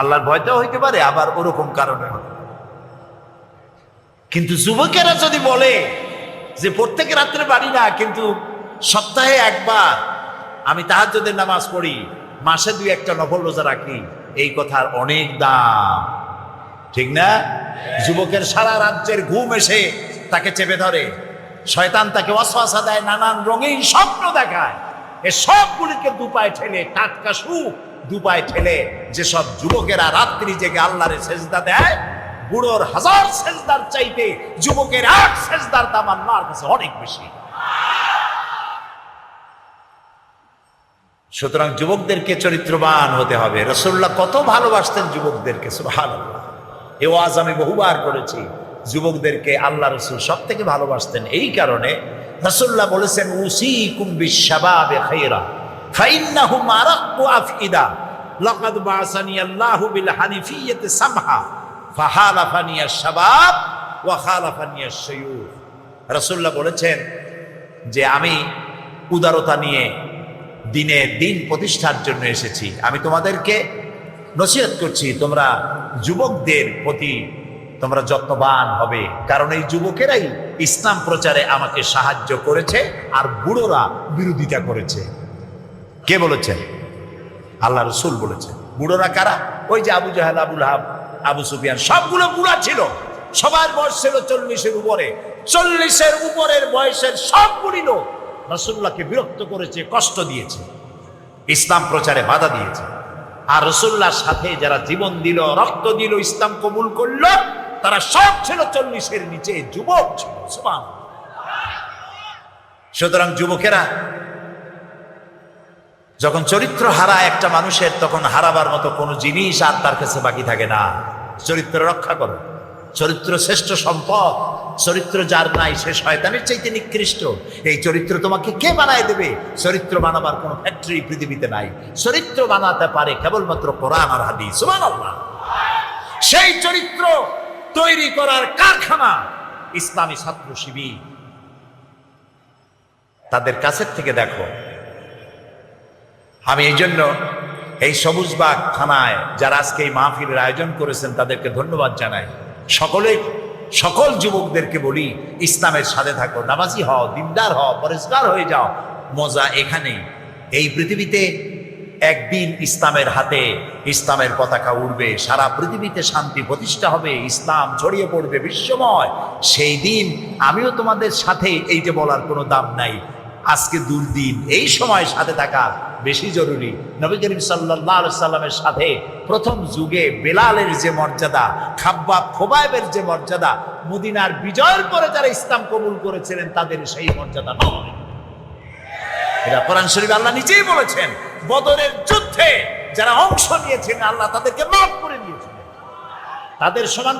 আল্লাহর ভয়তেও হইতে পারে, আবার ওরকম কারণে হতে পারে। কিন্তু যুবকেরা যদি বলে যে প্রত্যেক রাত্রে পারি না, কিন্তু সপ্তাহে একবার আমি তাহাজ্জুদের নামাজ পড়ি, মাসে 2-1টা নফল রোজা রাখি, এই কথার অনেক দাম, ঠিক না? যুবকের সারা রাজ্যের ঘুম এসে তাকে চেপে ধরে, শয়তান তাকে ওয়াসওয়াসা দেয়, নানান রঙিন স্বপ্ন দেখায়। এ সবগুলিকে দুপায়ে ঠেলে, টাটকা সুখ দুপায়ে ঠেলে যেসব যুবকেরা রাত্রি জেগে আল্লাহর সেজদা দেয়, বুড়োর 1000 সেজদার চাইতে যুবকের 8 সেজদার দাম আল্লাহর কাছে অনেক বেশি। সুতরাং যুবকদেরকে চরিত্রবান হতে হবে। রাসূলুল্লাহ কত ভালোবাসতেন যুবকদেরকে, সুবহানাল্লাহ। এ ওয়াজ আমি বহুবার করেছি। যুবকদেরকে আল্লাহ রাসূল সব থেকে ভালোবাসতেন, এই কারণে রাসূলুল্লাহ বলেছেন উসীকুম বিশ-শাবাবে খায়রা ফাইন্নাহুম আরাক্কু আফইদা লাকাদ বাআসানি আল্লাহু বিল হানিফিয়্যাতি সামহা ফাহালাফানি আশ-শাবাব ওয়া খালাফানি আশ-শায়ুখ। রাসূলুল্লাহ বলেছেন যে আমি উদারতা নিয়ে দিন প্রতিষ্ঠার জন্য এসেছি। আমি তোমাদেরকে নসিহত করছি, তোমরা যুবকদের প্রতি তোমরা যত্নবান হবে, কারণ এই যুবকেরাই ইসলাম প্রচারে আমাকে সাহায্য করেছে আর বুড়োরা বিরোধিতা করেছে। কে বলেছেন? আল্লাহ রাসূল বলেছেন। বুড়োরা কারা? ওই যে আবু জাহেল, আবু লাহাব, আবু সুফিয়ান, সবগুলো বুড়া ছিল, সবার বয়স ছিল 40-এর উপরে। 40-এর উপরের বয়সের সব বুড়ি লোক রাসূলুল্লাহকে বিরক্ত করেছে, কষ্ট দিয়েছে, ইসলাম প্রচারে বাধা দিয়েছে। আর রাসূলুল্লাহর সাথে যারা জীবন দিল, রক্ত দিল, ইসলাম কবুল করলো, তারা সব ছিল 40-এর নিচে, যুবক ছিল। সুবহানাল্লাহ। সুতরাং যুবকেরা যখন চরিত্র হারায় একটা মানুষের, তখন হারাবার মতো কোনো জিনিস আর তার কাছে বাকি থাকে না। চরিত্র রক্ষা করো। চরিত্র শ্রেষ্ঠ সম্পদ। চরিত্র যার নাই সে শয়তানের চাইতে নিকৃষ্ট। এই চরিত্র তোমাকে কে বানায় দেবে? চরিত্র বানাবার কোনো ফ্যাক্টরি পৃথিবীতে নাই। চরিত্র বানাতে পারে কেবলমাত্র কোরআন আর হাদিস। সুবহানাল্লাহ। সেই চরিত্র তৈরি করার কারখানা ইসলামী ছাত্র শিবির। তাদের কাছের থেকে দেখো। আমি এই জন্য এই সবুজবাগ থানায় যারা আজকে এই মাহফিলের আয়োজন করেছেন তাদেরকে ধন্যবাদ জানাই। সকল যুবকদেরকে বলি, ইসলামের সাথে থাকো, নামাজি হও, দিনদার হও, পরেজগার হয়ে যাও। মজা এখানেই। এই পৃথিবীতে একদিন ইসলামের হাতে ইসলামের পতাকা উড়বে, সারা পৃথিবীতে শান্তি প্রতিষ্ঠা হবে, ইসলাম ছড়িয়ে পড়বে বিশ্বময়। সেই দিন আমিও তোমাদের সাথে, এইটা বলার কোনো দাম নাই। আজকে দুর্দিন, এই সময় সাথে থাকা বেশি জরুরি। নবী করিম সাল্লাল্লাহু আলাইহি সাল্লামের সাথে প্রথম যুগে বেলালের যে মর্যাদা, খাব্বাব খোবাইবের যে মর্যাদা, মদিনার বিজয়ের পরে যারা ইসলাম কবুল করেছিলেন তাদের সেই মর্যাদা নয়। এটা কোরআন শরীফে আল্লাহ নিজেই বলেছেন। বদরের যুদ্ধে যারা অংশ নিয়েছেন আল্লাহ তাদেরকে মাফ করে দিয়েছিলেন, তাদের সমান